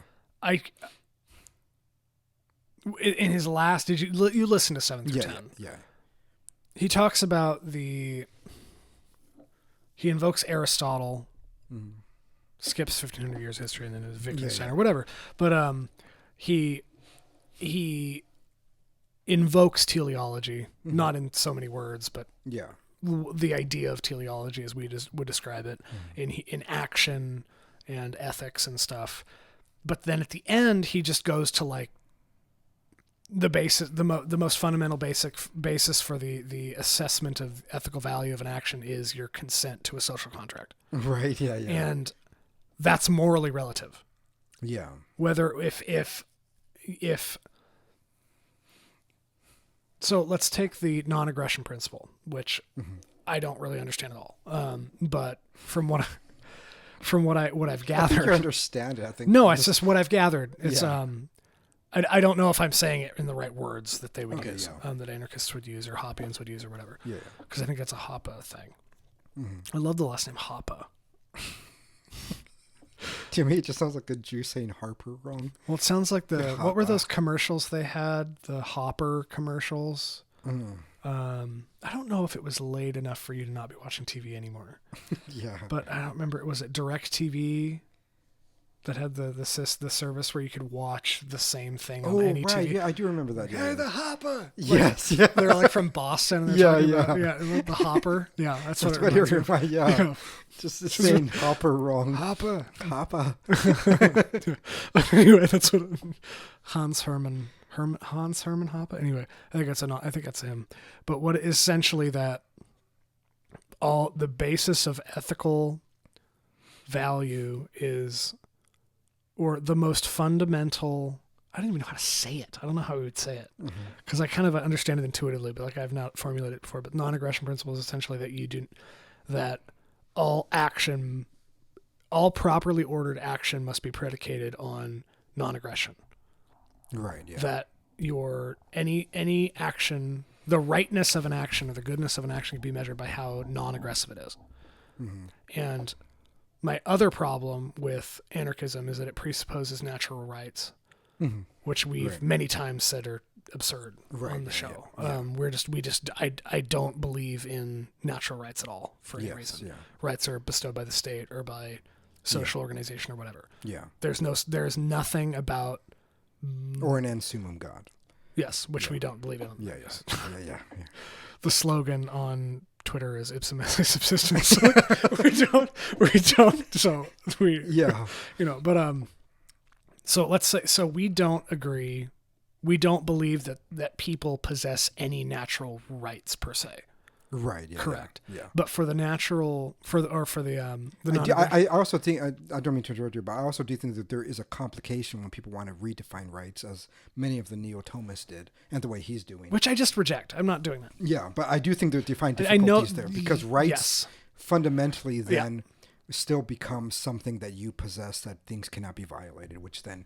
In his last, you listen to 7 through 10? Yeah. He talks about he invokes Aristotle, skips 1,500 years history and then his Wittgenstein or whatever. But he invokes teleology, not in so many words, but the idea of teleology as we would describe it in action and ethics and stuff. But then at the end, he just goes to like the basis, the most fundamental basis for the assessment of ethical value of an action is your consent to a social contract. Right. Yeah. And that's morally relative. Yeah. Whether if so let's take the non-aggression principle, which I don't really understand at all. But from what I've gathered, I think you understand it. I think it's just what I've gathered. It's I don't know if I'm saying it in the right words that they would use, that anarchists would use or Hoppians would use or whatever. Yeah. Because I think that's a Hoppe thing. I love the last name Hoppe. To me, it just sounds like a Jew saying Harper wrong. Well, it sounds like what were those commercials they had? The Hopper commercials. I don't know if it was late enough for you to not be watching TV anymore. But I don't remember. Was it DirecTV that had the service where you could watch the same thing on any right. TV? Yeah, I do remember that. Hey, the Hopper. Yes. They're like from Boston. And the The Hopper. That's what it reminds me of. Yeah. Just saying Hopper wrong. Hopper. Anyway, that's what Hans Hermann Hoppe. Anyway, I think that's him. But what essentially that all the basis of ethical value is, or the most fundamental. I don't even know how to say it. I don't know how we would say it because I kind of understand it intuitively, but like I've not formulated it before. But non-aggression principle is essentially that all properly ordered action must be predicated on non-aggression. Right. Yeah. That any action, the rightness of an action or the goodness of an action can be measured by how non-aggressive it is. And my other problem with anarchism is that it presupposes natural rights. which we've many times said are absurd on the show. I don't believe in natural rights at all for any reason. Yeah. Rights are bestowed by the state or by social organization or whatever. Yeah. There's nothing about or an ens sumum God. Yes, which we don't believe in. Yes. Yeah. The slogan on Twitter is ipsum esse subsistence. we don't. So we. Yeah. But so let's say we don't agree. We don't believe that people possess any natural rights per se. Right. Yeah. Correct. Yeah. But for the natural, I also think I don't mean to interrupt you, but I also do think that there is a complication when people want to redefine rights, as many of the Neotomists did, and the way he's doing, which I just reject. I'm not doing that. Yeah, but I do think that they find difficulties there because rights fundamentally then still become something that you possess, that things cannot be violated, which then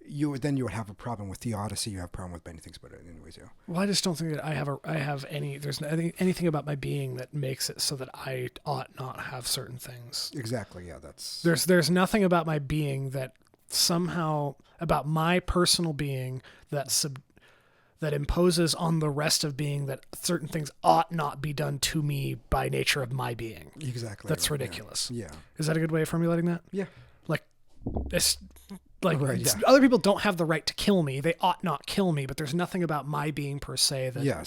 you would have a problem with theodicy. You have a problem with many things, but anyways, yeah. Well, I just don't think that there's anything about my being that makes it so that I ought not have certain things. Exactly. Yeah. There's nothing about my being that somehow about my personal being that imposes on the rest of being that certain things ought not be done to me by nature of my being. Exactly. That's ridiculous. Yeah. Is that a good way of formulating that? Yeah. Other people don't have the right to kill me. They ought not kill me, but there's nothing about my being per se that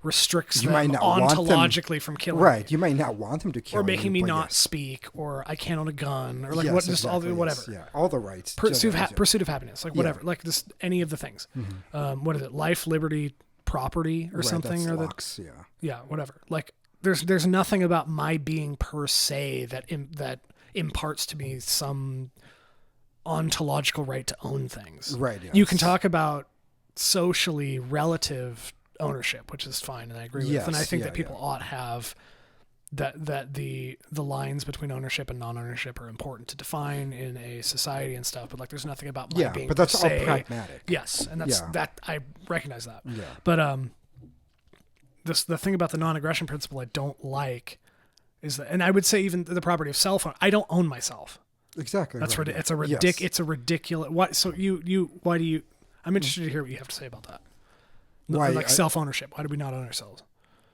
restricts them ontologically from killing me. You might not want them to kill or making me, me not speak, or I can't own a gun, or whatever. Yeah, all the rights. Pursuit of happiness, whatever. Like this, any of the things. What is it? Life, liberty, property, or something, that's or Locke's, whatever. Like there's nothing about my being per se that imparts to me some ontological right to own things. Right. Yes. You can talk about socially relative ownership, which is fine, and I agree with. And I think that people ought have that the lines between ownership and non-ownership are important to define in a society and stuff. But there's nothing about my being. But that's all pragmatic. Yes, and that's that I recognize that. Yeah. But the thing about the non-aggression principle I don't like is that, and I would say even the property of self, I don't own myself. Exactly. That's right. It's a ridiculous. Why? So why do you? I'm interested to hear what you have to say about that. Why self-ownership? Why do we not own ourselves?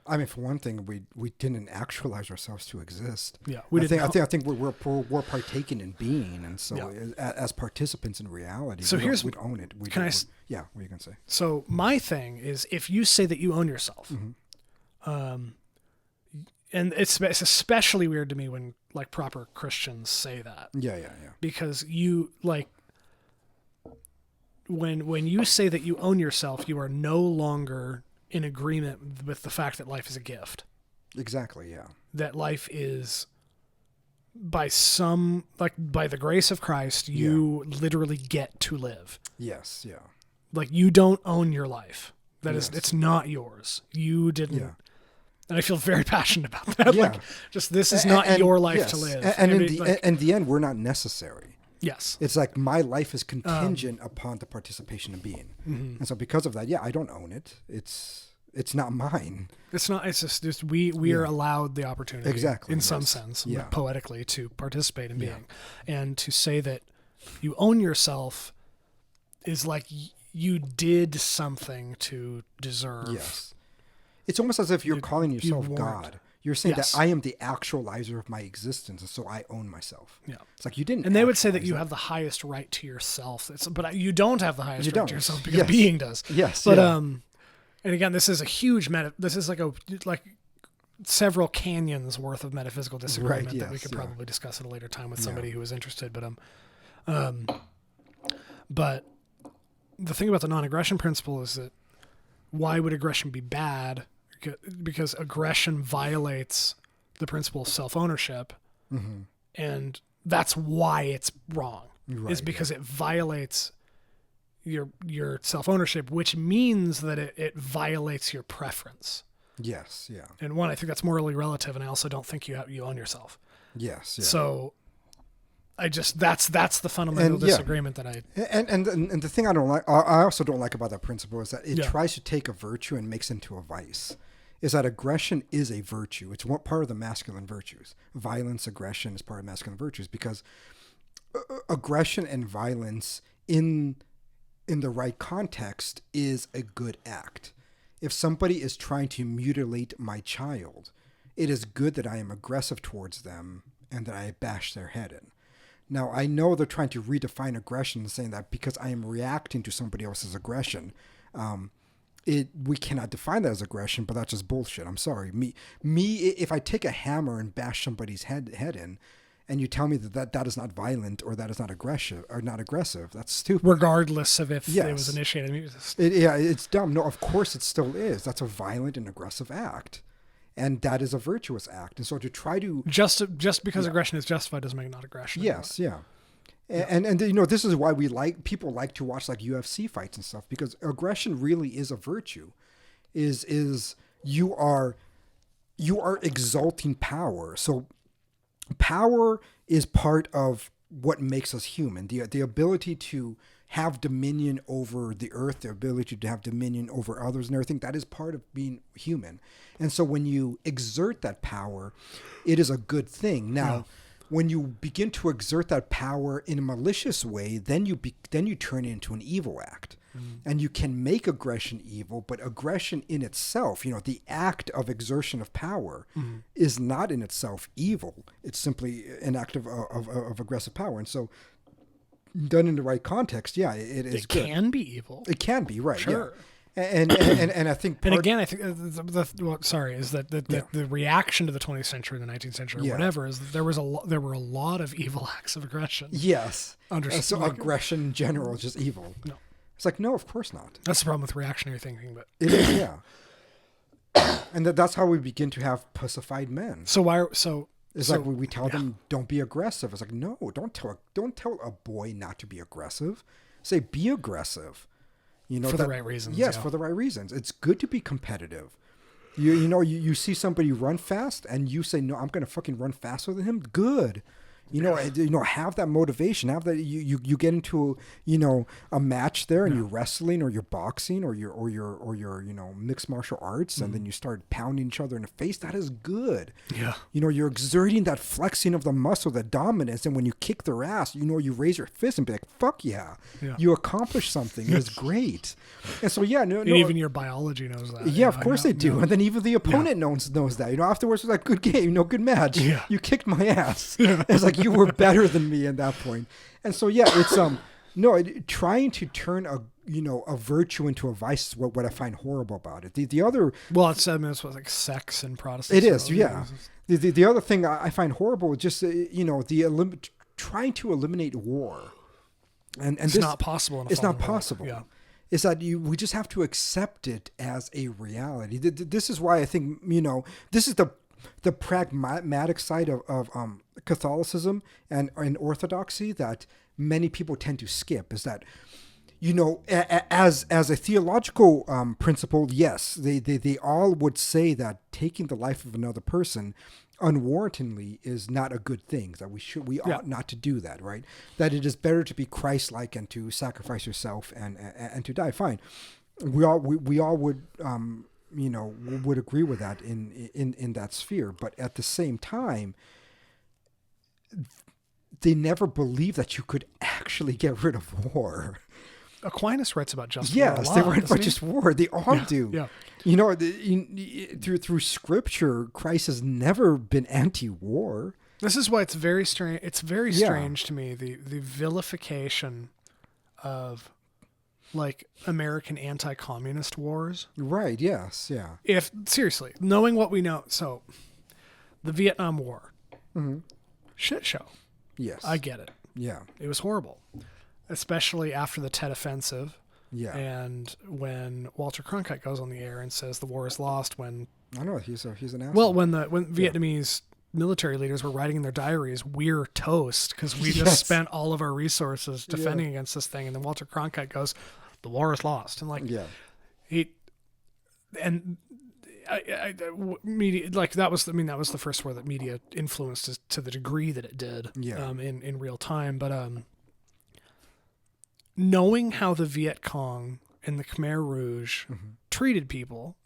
I mean, for one thing, we didn't actualize ourselves to exist. Yeah, I think we're partaking in being, and so as participants in reality, we don't own it. What are you gonna say? So my thing is, if you say that you own yourself, and it's especially weird to me when proper Christians say that. Yeah. Because you when you say that you own yourself, you are no longer in agreement with the fact that life is a gift. Exactly. Yeah. That life is by the grace of Christ, you literally get to live. Yes. Yeah. You don't own your life. That is, it's not yours. You didn't. Yeah. And I feel very passionate about that. Yeah. This is not your life to live. And in the end, we're not necessary. Yes. It's like my life is contingent upon the participation of being. Mm-hmm. And so because of that, I don't own it. It's not mine. It's not. It's just we are allowed the opportunity, in some sense, poetically, to participate in being, and to say that you own yourself is like you did something to deserve. Yes. It's almost as if you're calling yourself God. You're saying that I am the actualizer of my existence, and so I own myself. Yeah. It's like you didn't. And they would say that you have the highest right to yourself. But you don't have the highest right to yourself because being does. Yes. But and again, this is a huge this is like several canyons worth of metaphysical disagreement that we could probably discuss at a later time with somebody who is interested. But the thing about the non-aggression principle is that why would aggression be bad? Because aggression violates the principle of self-ownership, and that's why it's wrong. Right, is because it violates your self-ownership, which means that it violates your preference. Yes, yeah. And one, I think that's morally relative, and I also don't think you own yourself. Yes. Yeah. So I just that's the fundamental disagreement that I and the thing I don't like. I also don't like about that principle is that it tries to take a virtue and makes it into a vice. Is that aggression is a virtue. It's one part of the masculine virtues. Violence, aggression is part of masculine virtues because aggression and violence in in the right context, is a good act. If somebody is trying to mutilate my child, it is good that I am aggressive towards them and that I bash their head in. Now, I know they're trying to redefine aggression, saying that because I am reacting to somebody else's aggression, we cannot define that as aggression, but that's just bullshit. I'm sorry. If I take a hammer and bash somebody's head in, and you tell me that is not violent or that is not aggressive, that's stupid. Regardless of if it was initiated. It's dumb. No, of course it still is. That's a violent and aggressive act. And that is a virtuous act. And so to try to... Just because aggression is justified doesn't make it not aggression. Yes, yeah. And this is why people like to watch like UFC fights and stuff, because aggression really is a virtue. Is you are exalting power. So power is part of what makes us human. The ability to have dominion over the earth, the ability to have dominion over others and everything, that is part of being human. And so when you exert that power, it is a good thing. Now, when you begin to exert that power in a malicious way, then you turn it into an evil act. And you can make aggression evil, but aggression in itself, the act of exertion of power is not in itself evil. It's simply an act of aggressive power. And so done in the right context, it is good. It can be evil. It can be, right, sure. Yeah. And I think and again, I think the reaction to the 20th century, the 19th century, or whatever, is that there were a lot of evil acts of aggression. Yes. So aggression in general is just evil. No. It's like, no, of course not. That's the problem with reactionary thinking, but it is, yeah. And that's how we begin to have pacified men. It's like we tell them, don't be aggressive. It's like, no, don't tell a boy not to be aggressive. Say, be aggressive. For the right reasons. Yes, for the right reasons. It's good to be competitive. You see somebody run fast and you say, no, I'm going to fucking run faster than him. Good. Have that motivation. Have that you get into a match there and you're wrestling or you're boxing or you're mixed martial arts and then you start pounding each other in the face. That is good. Yeah. You're exerting that flexing of the muscle, the dominance, and when you kick their ass, you raise your fist and be like, "Fuck yeah!" You accomplish something. It's great. And so and even your biology knows that. Yeah, of course they do. And then even the opponent knows that. Afterwards, it's like, good game, good match. Yeah. You kicked my ass. It's like you were better than me at that point. And so it's trying to turn a virtue into a vice is what I find horrible about it. The other it's like sex and Protestant. It is, yeah. The other thing I find horrible is just trying to eliminate war. And it's not possible. It's not possible. Yeah. Is that we just have to accept it as a reality. This is why I think this is the pragmatic side of Catholicism and Orthodoxy that many people tend to skip. Is that as a theological principle, yes, they all would say that taking the life of another person unwarrantedly is not a good thing, that we ought not to do that, right? That it is better to be Christ-like and to sacrifice yourself and to die. Fine. We all would would agree with that in that sphere, but at the same time, they never believe that you could actually get rid of war. Aquinas writes about just war. Yes, they write about just war. They all do. Yeah. Through scripture, Christ has never been anti-war. This is why it's very strange. It's very strange to me, the vilification of like American anti-communist wars. Right. Yes. Yeah. If seriously, knowing what we know, so the Vietnam War, shit show. Yes. I get it. Yeah. It was horrible, especially after the Tet Offensive. Yeah. And when Walter Cronkite goes on the air and says the war is lost, when I know he's an asshole. Well, when Vietnamese military leaders were writing in their diaries, "We're toast because we just spent all of our resources defending against this thing," and then Walter Cronkite goes, "The war is lost," and media, like that was the first war that media influenced us to the degree that it did in real time. But knowing how the Viet Cong and the Khmer Rouge treated people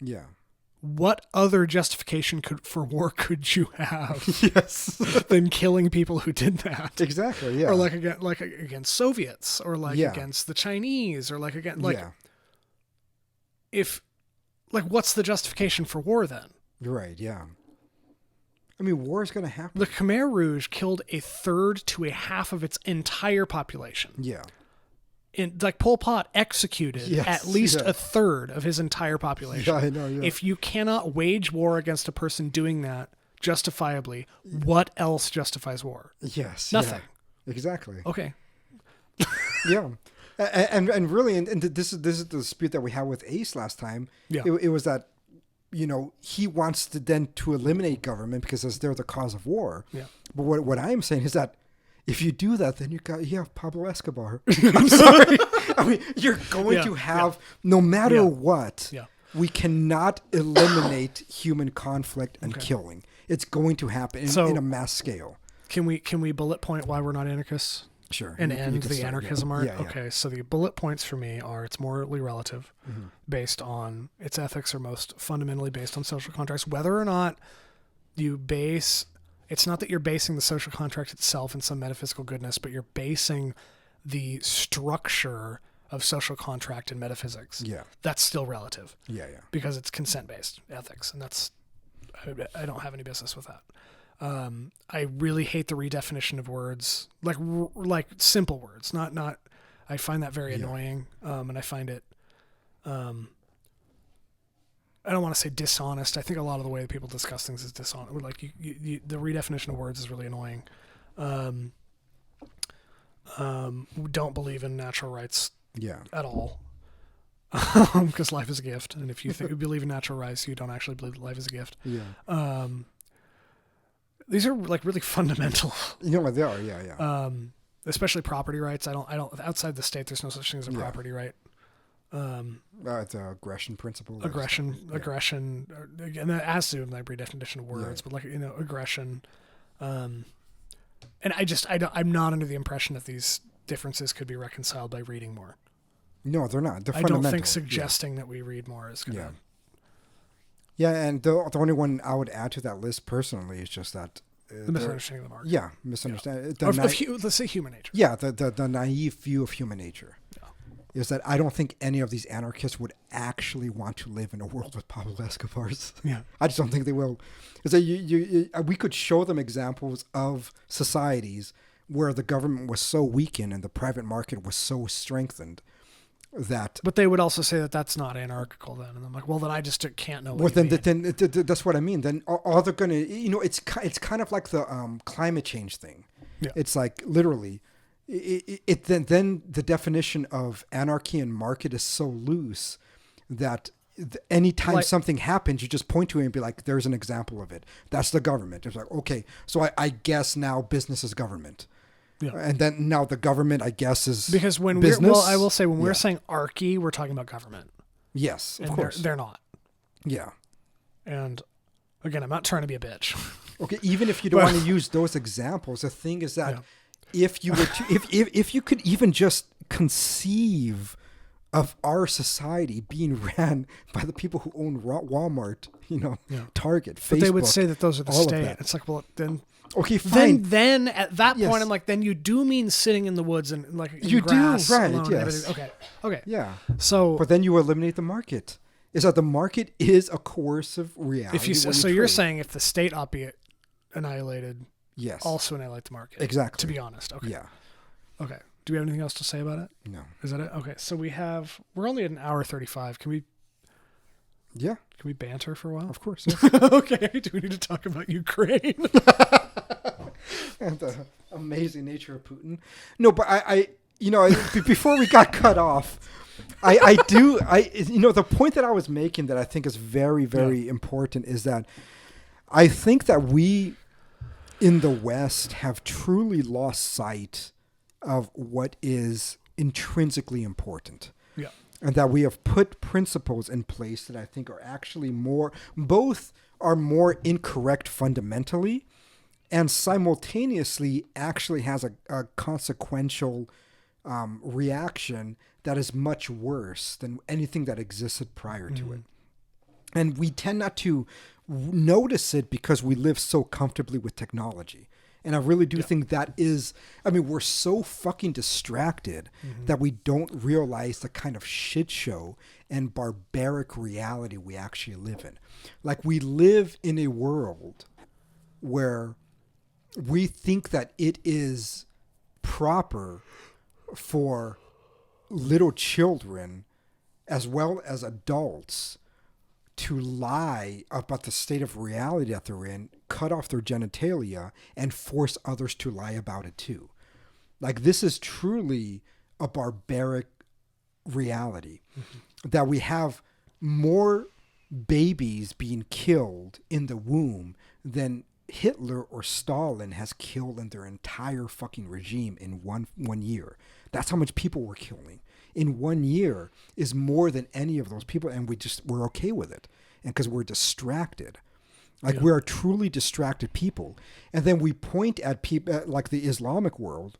what other justification for war could you have Yes. than killing people who did that? Exactly. Yeah. Or like against Soviets, or like Yeah. against the Chinese, or like against like yeah. if like what's the justification for war then? Right. Yeah. I mean, war is going to happen. The Khmer Rouge killed a third to a half of its entire population. Yeah. Like Pol Pot executed Yes, at least yeah. a third of his entire population. Yeah, I know. Yeah. If you cannot wage war against a person doing that justifiably, what else justifies war? yes. Nothing. Yeah. Exactly. Okay. Yeah. And really, and this is the dispute that we had with Ace last time. Yeah. It was that, he wants to eliminate government because they're the cause of war. Yeah. But what I am saying is that if you do that, then you have Pablo Escobar. I'm sorry. I mean, you're going to have, no matter what, we cannot eliminate human conflict and killing. It's going to happen in a mass scale. Can we bullet point why we're not anarchists? Sure. And You end can the start, anarchism art? Yeah. Okay, so the bullet points for me are it's morally relative, based on its ethics are most fundamentally based on social contracts. Whether or not it's not that you're basing the social contract itself in some metaphysical goodness, but you're basing the structure of social contract in metaphysics. Yeah. That's still relative. Yeah. Because it's consent-based ethics, and I don't have any business with that. I really hate the redefinition of words, like simple words, not. I find that very annoying, and I find it. I don't want to say dishonest. I think a lot of the way that people discuss things is dishonest. Like the redefinition of words is really annoying. Don't believe in natural rights. At all. Because life is a gift, and if you believe in natural rights, you don't actually believe that life is a gift. Yeah. These are like really fundamental. What they are. Yeah. Especially property rights. I don't. Outside the state, there's no such thing as a property right. The aggression principle. Aggression, and that has to do with my redefinition of words, but aggression. And I'm not under the impression that these differences could be reconciled by reading more. No, they're not. They're I fundamental. don't think suggesting that we read more is gonna. Yeah, and the only one I would add to that list personally is just that the misunderstanding of the market. Yeah, misunderstanding. Let's say human nature. Yeah, the naive view of human nature is that I don't think any of these anarchists would actually want to live in a world with Pablo Escobars. Yeah, I just don't think they will. Is that we could show them examples of societies where the government was so weakened and the private market was so strengthened. But they would also say that that's not anarchical then, and I'm like, well, then I just can't know. Then that's what I mean. Then all they're gonna, it's kind of like the climate change thing. Yeah. It's like literally, then the definition of anarchy and market is so loose that anytime something happens, you just point to it and be like, "There's an example of it. That's the government." It's like, okay, so I guess now business is government. Yeah. And then now the government, I guess, is because when business. I will say when we're saying archy, we're talking about government. Yes, of course. They're not. Yeah. And again, I'm not trying to be a bitch. Okay, even if you don't want to use those examples, the thing is that if you were to, if you could even just conceive of our society being ran by the people who own Walmart, Target, Facebook, but they would say that those are the state. It's like, well, then. Okay, fine. Then at that point, I'm like, then you do mean sitting in the woods and like in grass do, right? Alone Yes. Okay. Yeah. So, but then you eliminate the market. Is that the market is a coercive reality? You're saying if the state ought to be annihilated, yes, also annihilate the market. Exactly. To be honest. Okay. Yeah. Okay. Do we have anything else to say about it? No. Is that it? Okay. So we're only at an hour 35. Can we? Yeah. Can we banter for a while? Of course. Okay. Do we need to talk about Ukraine? And the amazing nature of Putin. No, but I before we got cut off, the point that I was making that I think is very, very important is that I think that we in the West have truly lost sight of what is intrinsically important. Yeah. And that we have put principles in place that I think are actually both are more incorrect fundamentally and simultaneously actually has a consequential reaction that is much worse than anything that existed prior to it. And we tend not to notice it because we live so comfortably with technology. And I really do think that is, I mean, we're so fucking distracted that we don't realize the kind of shit show and barbaric reality we actually live in. Like, we live in a world where we think that it is proper for little children as well as adults to lie about the state of reality that they're in, cut off their genitalia, and force others to lie about it too. Like, this is truly a barbaric reality, that we have more babies being killed in the womb than Hitler or Stalin has killed in their entire fucking regime in one year. That's how much people we're killing. In 1 year is more than any of those people, and we're okay with it, and because we're distracted, like we are truly distracted people, and then we point at people like the Islamic world,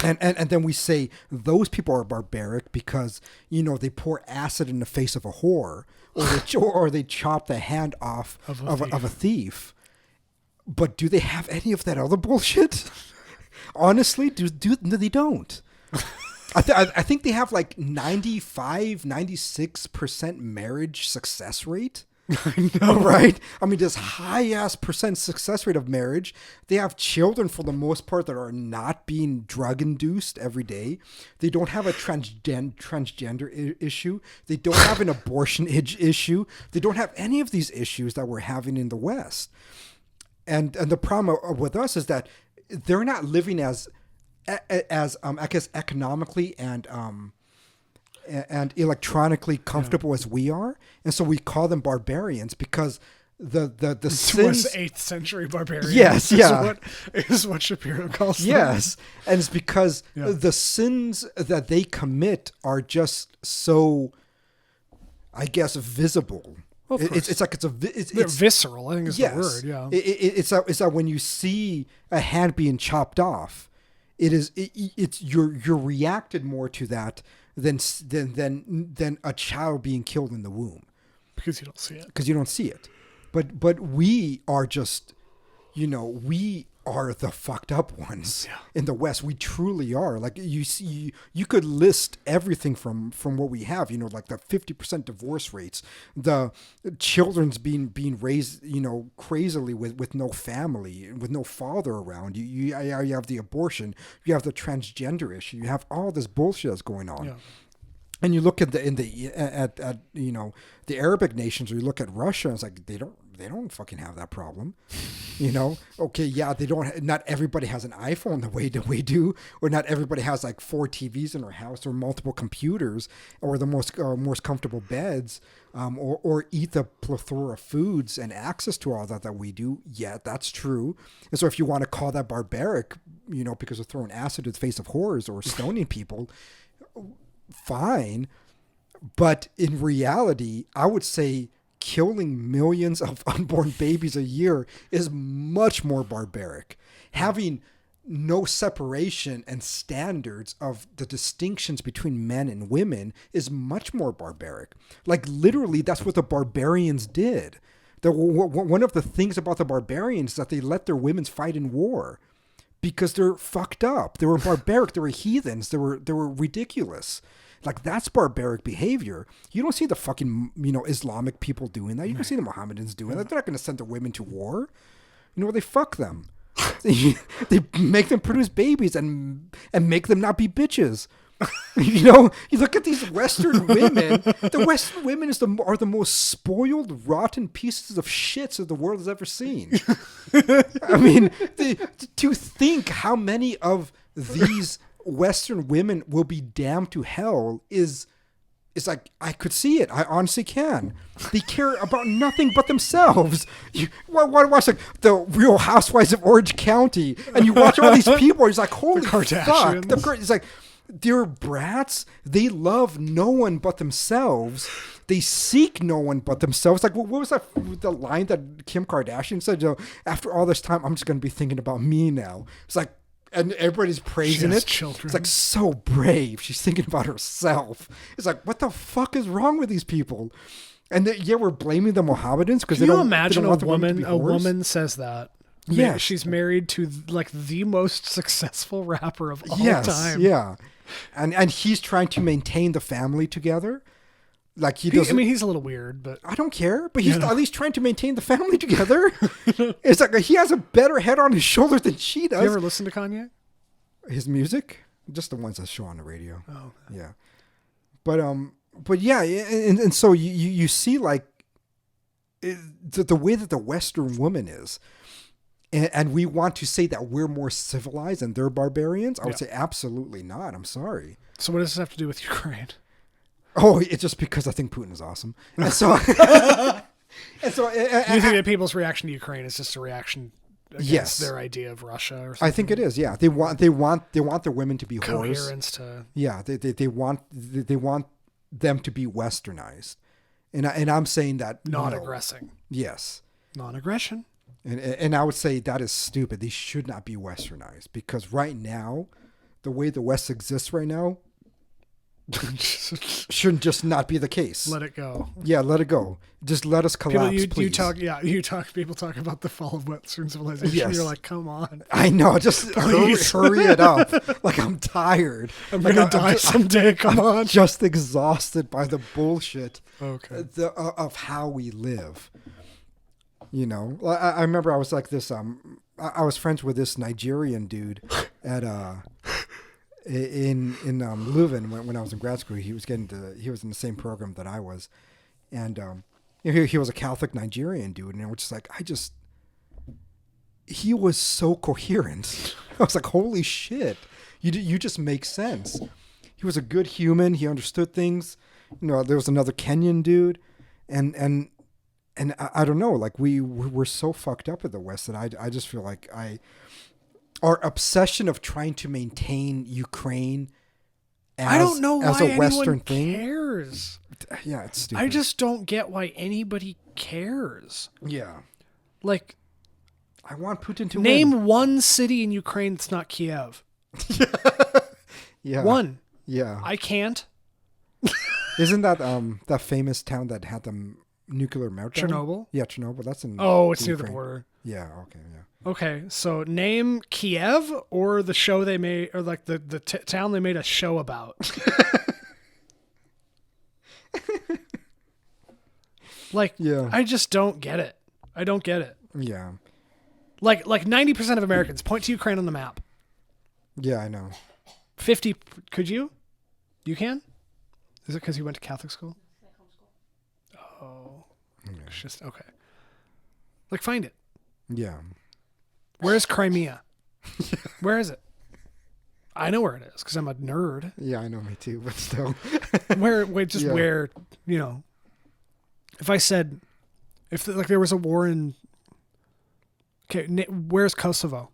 and then we say those people are barbaric because they pour acid in the face of a whore, or they chop the hand off of a thief. But do they have any of that other bullshit? Honestly, no, they don't. I think they have like 96% marriage success rate. I know, right? I mean, this high-ass percent success rate of marriage. They have children for the most part that are not being drug-induced every day. They don't have a transgender issue. They don't have an abortion issue. They don't have any of these issues that we're having in the West. And the problem with us is that they're not living as I guess economically and electronically comfortable as we are, and so we call them barbarians because the sins, 8th century barbarians. Yes, is what Shapiro calls them. Yes, and it's because the sins that they commit are just so, I guess, visible. Well, it's visceral. I think is the word. Yeah, it's that when you see a hand being chopped off, you're reacted more to that than a child being killed in the womb, because you don't see it. Because you don't see it, but we are just, we are the fucked up ones in the West. We truly are. Like, you could list everything from what we have, like the 50% divorce rates, the children's being raised, crazily with no family, with no father around. You have the abortion, you have the transgender issue, you have all this bullshit that's going on. Yeah. And you look at the Arabic nations, or you look at Russia, and it's like they don't fucking have that problem. Okay, yeah, they don't. Not everybody has an iPhone the way that we do, or not everybody has like 4 TVs in their house, or multiple computers, or the most comfortable beds, or eat the plethora of foods and access to all that we do. Yeah, that's true. And so if you want to call that barbaric, because of throwing acid in the face of whores or stoning people, fine. But in reality, I would say killing millions of unborn babies a year is much more barbaric. Having no separation and standards of the distinctions between men and women is much more barbaric. Like, literally, that's what the barbarians did. One of the things about the barbarians is that they let their women fight in war because they're fucked up. They were barbaric. They were heathens. They were ridiculous. Like, that's barbaric behavior. You don't see the fucking, Islamic people doing that. You don't see the Mohammedans doing that. They're not going to send their women to war. They fuck them. They make them produce babies and make them not be bitches. You look at these Western women. The Western women are the most spoiled, rotten pieces of shits that the world has ever seen. I mean, to think how many of these Western women will be damned to hell is like, I could see it. I honestly can. They care about nothing but themselves. You watch like the Real Housewives of Orange County, and you watch all these people. It's like, holy fuck! It's like, they're brats. They love no one but themselves. They seek no one but themselves. Like, what was the line that Kim Kardashian said? After all this time, I'm just going to be thinking about me now. It's like, and everybody's praising it. Children. It's like, so brave. She's thinking about herself. It's like, what the fuck is wrong with these people? And we're blaming the Mohammedans because Can they you don't imagine they don't want the women to be a whores? woman says that? Yes. She's married to like the most successful rapper of all Yes, time. yeah. And he's trying to maintain the family together. Like he I doesn't. mean, he's a little weird, but I don't care, but he's at least trying to maintain the family together. It's like he has a better head on his shoulders than she does. you ever listen to Kanye? His music, just the ones that show on the radio. Oh, Yeah, but yeah, and so you see like the way that the Western woman is, and we want to say that we're more civilized and they're barbarians. I would say absolutely not. I'm sorry. So what does this have to do with Ukraine? Oh, it's just because I think Putin is awesome, and so You think that people's reaction to Ukraine is just a reaction against their idea of Russia or something? I think it is. Yeah, they want their women to be whores. Coherence to Yeah, they want them to be westernized, and I'm saying that non-aggressing. Yes, Non-aggression. and I would say that is stupid. They should not be westernized because right now, the way the West exists right now, shouldn't just not be the case. Let it go. Yeah, let it go. Just let us collapse, please. People talk about the fall of Western civilization. Yes. You're like, come on. I know. Just hurry it up. Like I'm tired. I'm gonna die someday. Come on. Just exhausted by the bullshit. Okay. Of how we live. You know, I remember I was like this. I was friends with this Nigerian dude at in Leuven when I was in grad school. He was in the same program that I was, and he was a Catholic Nigerian dude, and I was just like, he was so coherent. I was like, holy shit, you just make sense. He was a good human. He understood things. You know, there was another Kenyan dude, and I don't know, like we're so fucked up in the West that I just feel like our obsession of trying to maintain Ukraine I don't know why a Western anyone cares. Yeah, it's stupid. I just don't get why anybody cares. Yeah. Like, I want Putin to name one city in Ukraine that's not Kiev. Yeah. One. Yeah. I can't. Isn't that that famous town that had the nuclear meltdown? Chernobyl? Yeah, Chernobyl. That's in it's near the Ukraine. border. Yeah, okay, yeah. Okay, so name Kiev or the show they made, or like the town they made a show about. Like, Yeah. I just don't get it. I don't get it. Yeah. Like 90% of Americans point to Ukraine on the map. Yeah, I know. 50, could you? You can? Is it because you went to Catholic school? Oh. It's just, okay. Like, find it. Yeah. Where's Crimea? Where is it? I know where it is because I'm a nerd. Yeah, I know, me too, but still. Where, Yeah. where, you know, if I said, if there was a war in, okay, where's Kosovo?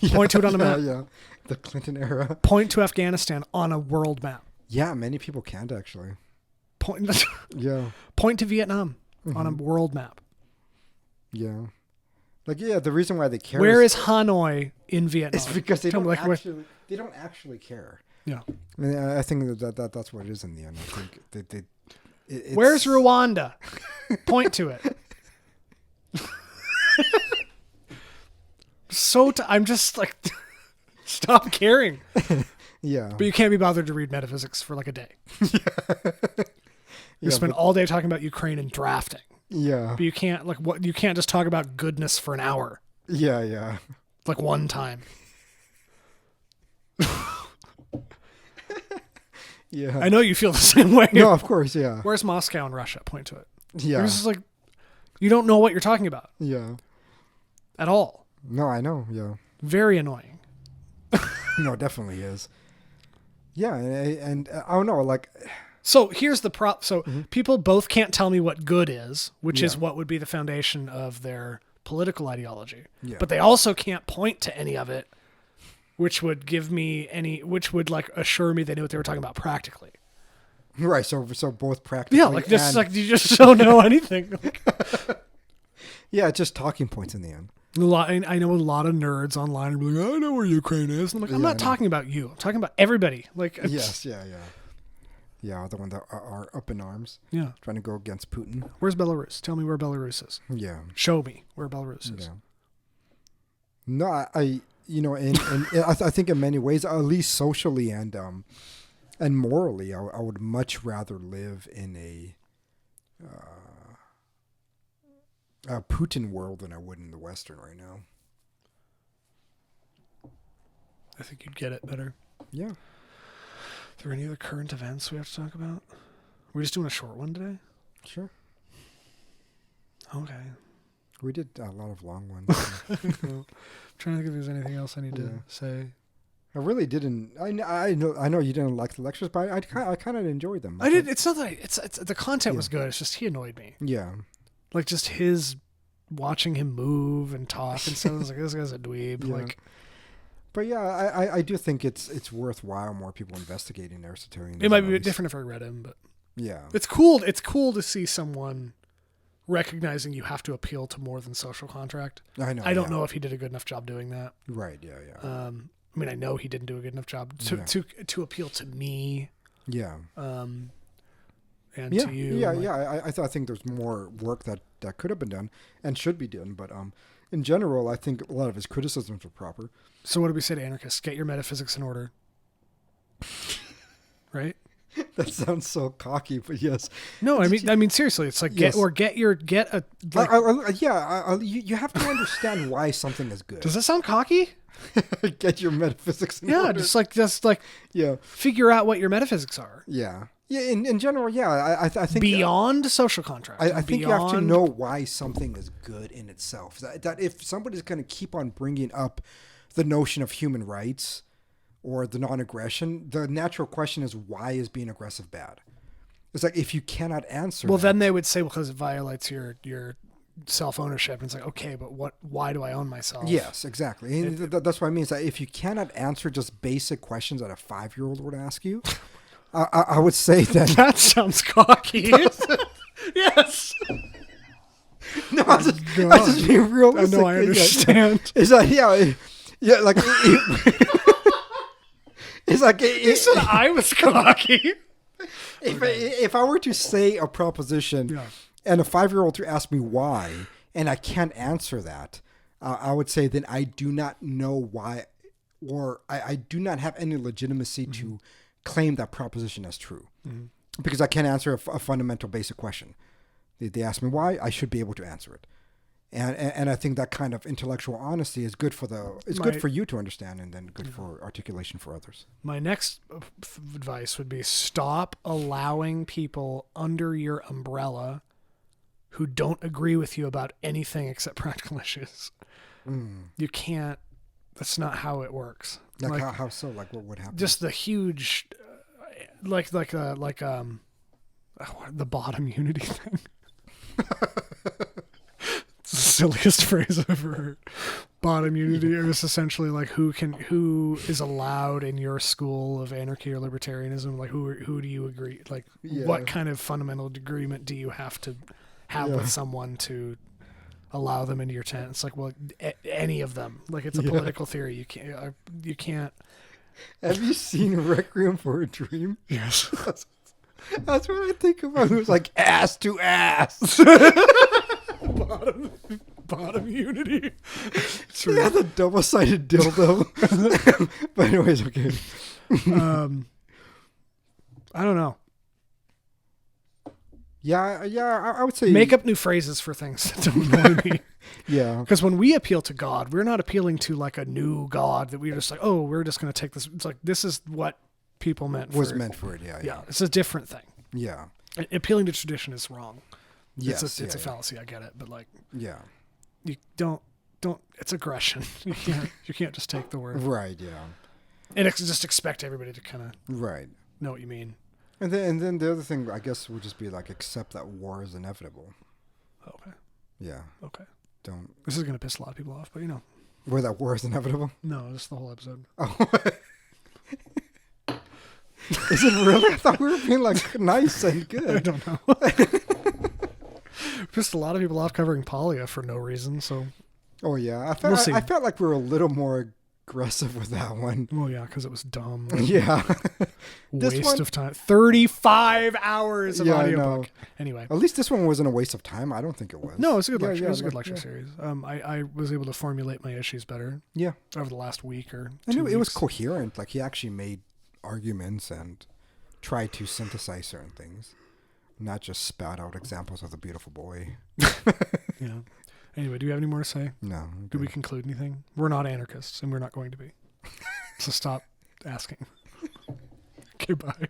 Point to it on a map. Yeah, the Clinton era. Point to Afghanistan on a world map. Yeah, many people can't actually. Point Yeah. point to Vietnam on a world map. Yeah. Like, yeah, the reason why they care Where is Hanoi in Vietnam? it's because they Tell don't me, like, they don't actually care. Yeah. I mean, I think that's what it is in the end. I think it's, Where's Rwanda? Point to it. I'm just like, stop caring. Yeah. But you can't be bothered to read metaphysics for like a day. You spend all day talking about Ukraine and drafting. Yeah. But you can't you can't just talk about goodness for an hour. Yeah, yeah. Like one time. Yeah. I know you feel the same way. No, of course, yeah. Where's Moscow and Russia? Point to it. Yeah. It's just like, you don't know what you're talking about Yeah. at all. No, I know, yeah. Very annoying. No, it definitely is. Yeah, and I don't know, like... So here's the prop. So people both can't tell me what good is, which is what would be the foundation of their political ideology. Yeah. But they also can't point to any of it, which would which would like assure me they knew what they were talking about practically. Right, so both practically... Yeah, like just like you just don't know anything. Yeah, it's just talking points in the end. I know a lot of nerds online are like, I know where Ukraine is. And I'm like, I'm not talking about you. I'm talking about everybody. Like, Yes, yeah. Yeah, the one that are up in arms. Yeah. Trying to go against Putin. Where's Belarus? Tell me where Belarus is. Yeah. Show me where Belarus is. Yeah. No, I I think in many ways, at least socially and morally, I would much rather live in a Putin world than I would in the Western right now. I think you'd get it better. Yeah. Are there any other current events we have to talk about? We're just doing a short one today? Sure. Okay. We did a lot of long ones. I'm trying to think if there's anything else I need to say. I really didn't. I know you didn't like the lectures, but I kind of enjoyed them. I did. It's not that. It's the content was good. It's just he annoyed me. Yeah. Like just his watching him move and talk and stuff. I was like, this guy's a dweeb. Yeah. Like, but yeah, I do think it's worthwhile more people investigating Aristotelianism. it might be a bit different if I read him, but yeah, it's cool. It's cool to see someone recognizing you have to appeal to more than social contract. I know. I don't know if he did a good enough job doing that. Right. Yeah. I mean, I know he didn't do a good enough job to appeal to me. Yeah. And yeah, to you. Yeah. I think there's more work that could have been done and should be done, but in general, I think a lot of his criticisms are proper. So what do we say to anarchists? Get your metaphysics in order. Right? That sounds so cocky, but yes. No, I mean seriously, it's like you have to understand why something is good. Does that sound cocky? Get your metaphysics in order. just like figure out what your metaphysics are. Yeah. Yeah, in general, yeah. I think beyond social contract. I think you have to know why something is good in itself. That if somebody's going to keep on bringing up the notion of human rights or the non-aggression, the natural question is, why is being aggressive bad? It's like, if you cannot answer then they would say, because it violates your self-ownership. And it's like, okay, but why do I own myself? Yes, exactly. And that's what I mean. Is that if you cannot answer just basic questions that a 5-year-old would ask you, I would say that sounds cocky. Yes. No, I was just being realistic. No, I understand. Is that yeah, like it's like you said I was cocky. If I were to say a proposition and a 5-year-old to ask me why, and I can't answer that, I would say then I do not know why, or I do not have any legitimacy to claim that proposition as true, because I can't answer a fundamental basic question. They ask me why, I should be able to answer it. And I think that kind of intellectual honesty is good for good for you to understand, and then good for articulation for others. My next advice would be stop allowing people under your umbrella who don't agree with you about anything except practical issues. You can't. That's not how it works. Like how so? Like what would happen? Just the huge, the bottom unity thing. It's the silliest phrase I've ever heard. Bottom unity. It was essentially like who is allowed in your school of anarchy or libertarianism? Like who do you agree? Like what kind of fundamental agreement do you have to have with someone to allow them into your tent? It's like, well, any of them. Like it's a political theory. You can't. Have you seen Requiem for a Dream? Yes. That's what I think about. It was like ass to ass. Bottom unity. Yeah, the double-sided dildo. But anyways, okay. I don't know. Yeah, I would say make up new phrases for things that don't annoy me. Yeah. Because when we appeal to God, we're not appealing to like a new God that we're just like, oh, we're just going to take this. It's like, this is what people meant for it. Yeah. It's a different thing. Yeah. Appealing to tradition is wrong. Yes. It's a fallacy. I get it. But like, yeah. You don't, it's aggression. You can't just take the word. Right. Yeah. And just expect everybody to kind of know what you mean. And then the other thing, I guess, would just be like, accept that war is inevitable. Okay. Yeah. Okay. Don't. This is going to piss a lot of people off, but you know. Where that war is inevitable? No, just the whole episode. Oh. Is it really? I thought we were being like nice and good. I don't know. Pissed a lot of people off covering Polya for no reason, so. Oh yeah, I felt like we were a little more aggressive with that one. Well, yeah, because it was dumb. Yeah. This Waste one- of time. 35 hours of Yeah, I audiobook. know. Anyway. At least this one wasn't a waste of time. I don't think it was. No, it's a good Yeah, lecture. yeah, It was a good like, lecture series. I was able to formulate my issues better Yeah. over the last week or And 2 it was weeks. coherent. Like he actually made arguments and tried to synthesize certain things, not just spout out examples of the beautiful boy. Yeah. Anyway, do you have any more to say? No. Do we conclude anything? We're not anarchists, and we're not going to be. So stop asking. Okay, bye.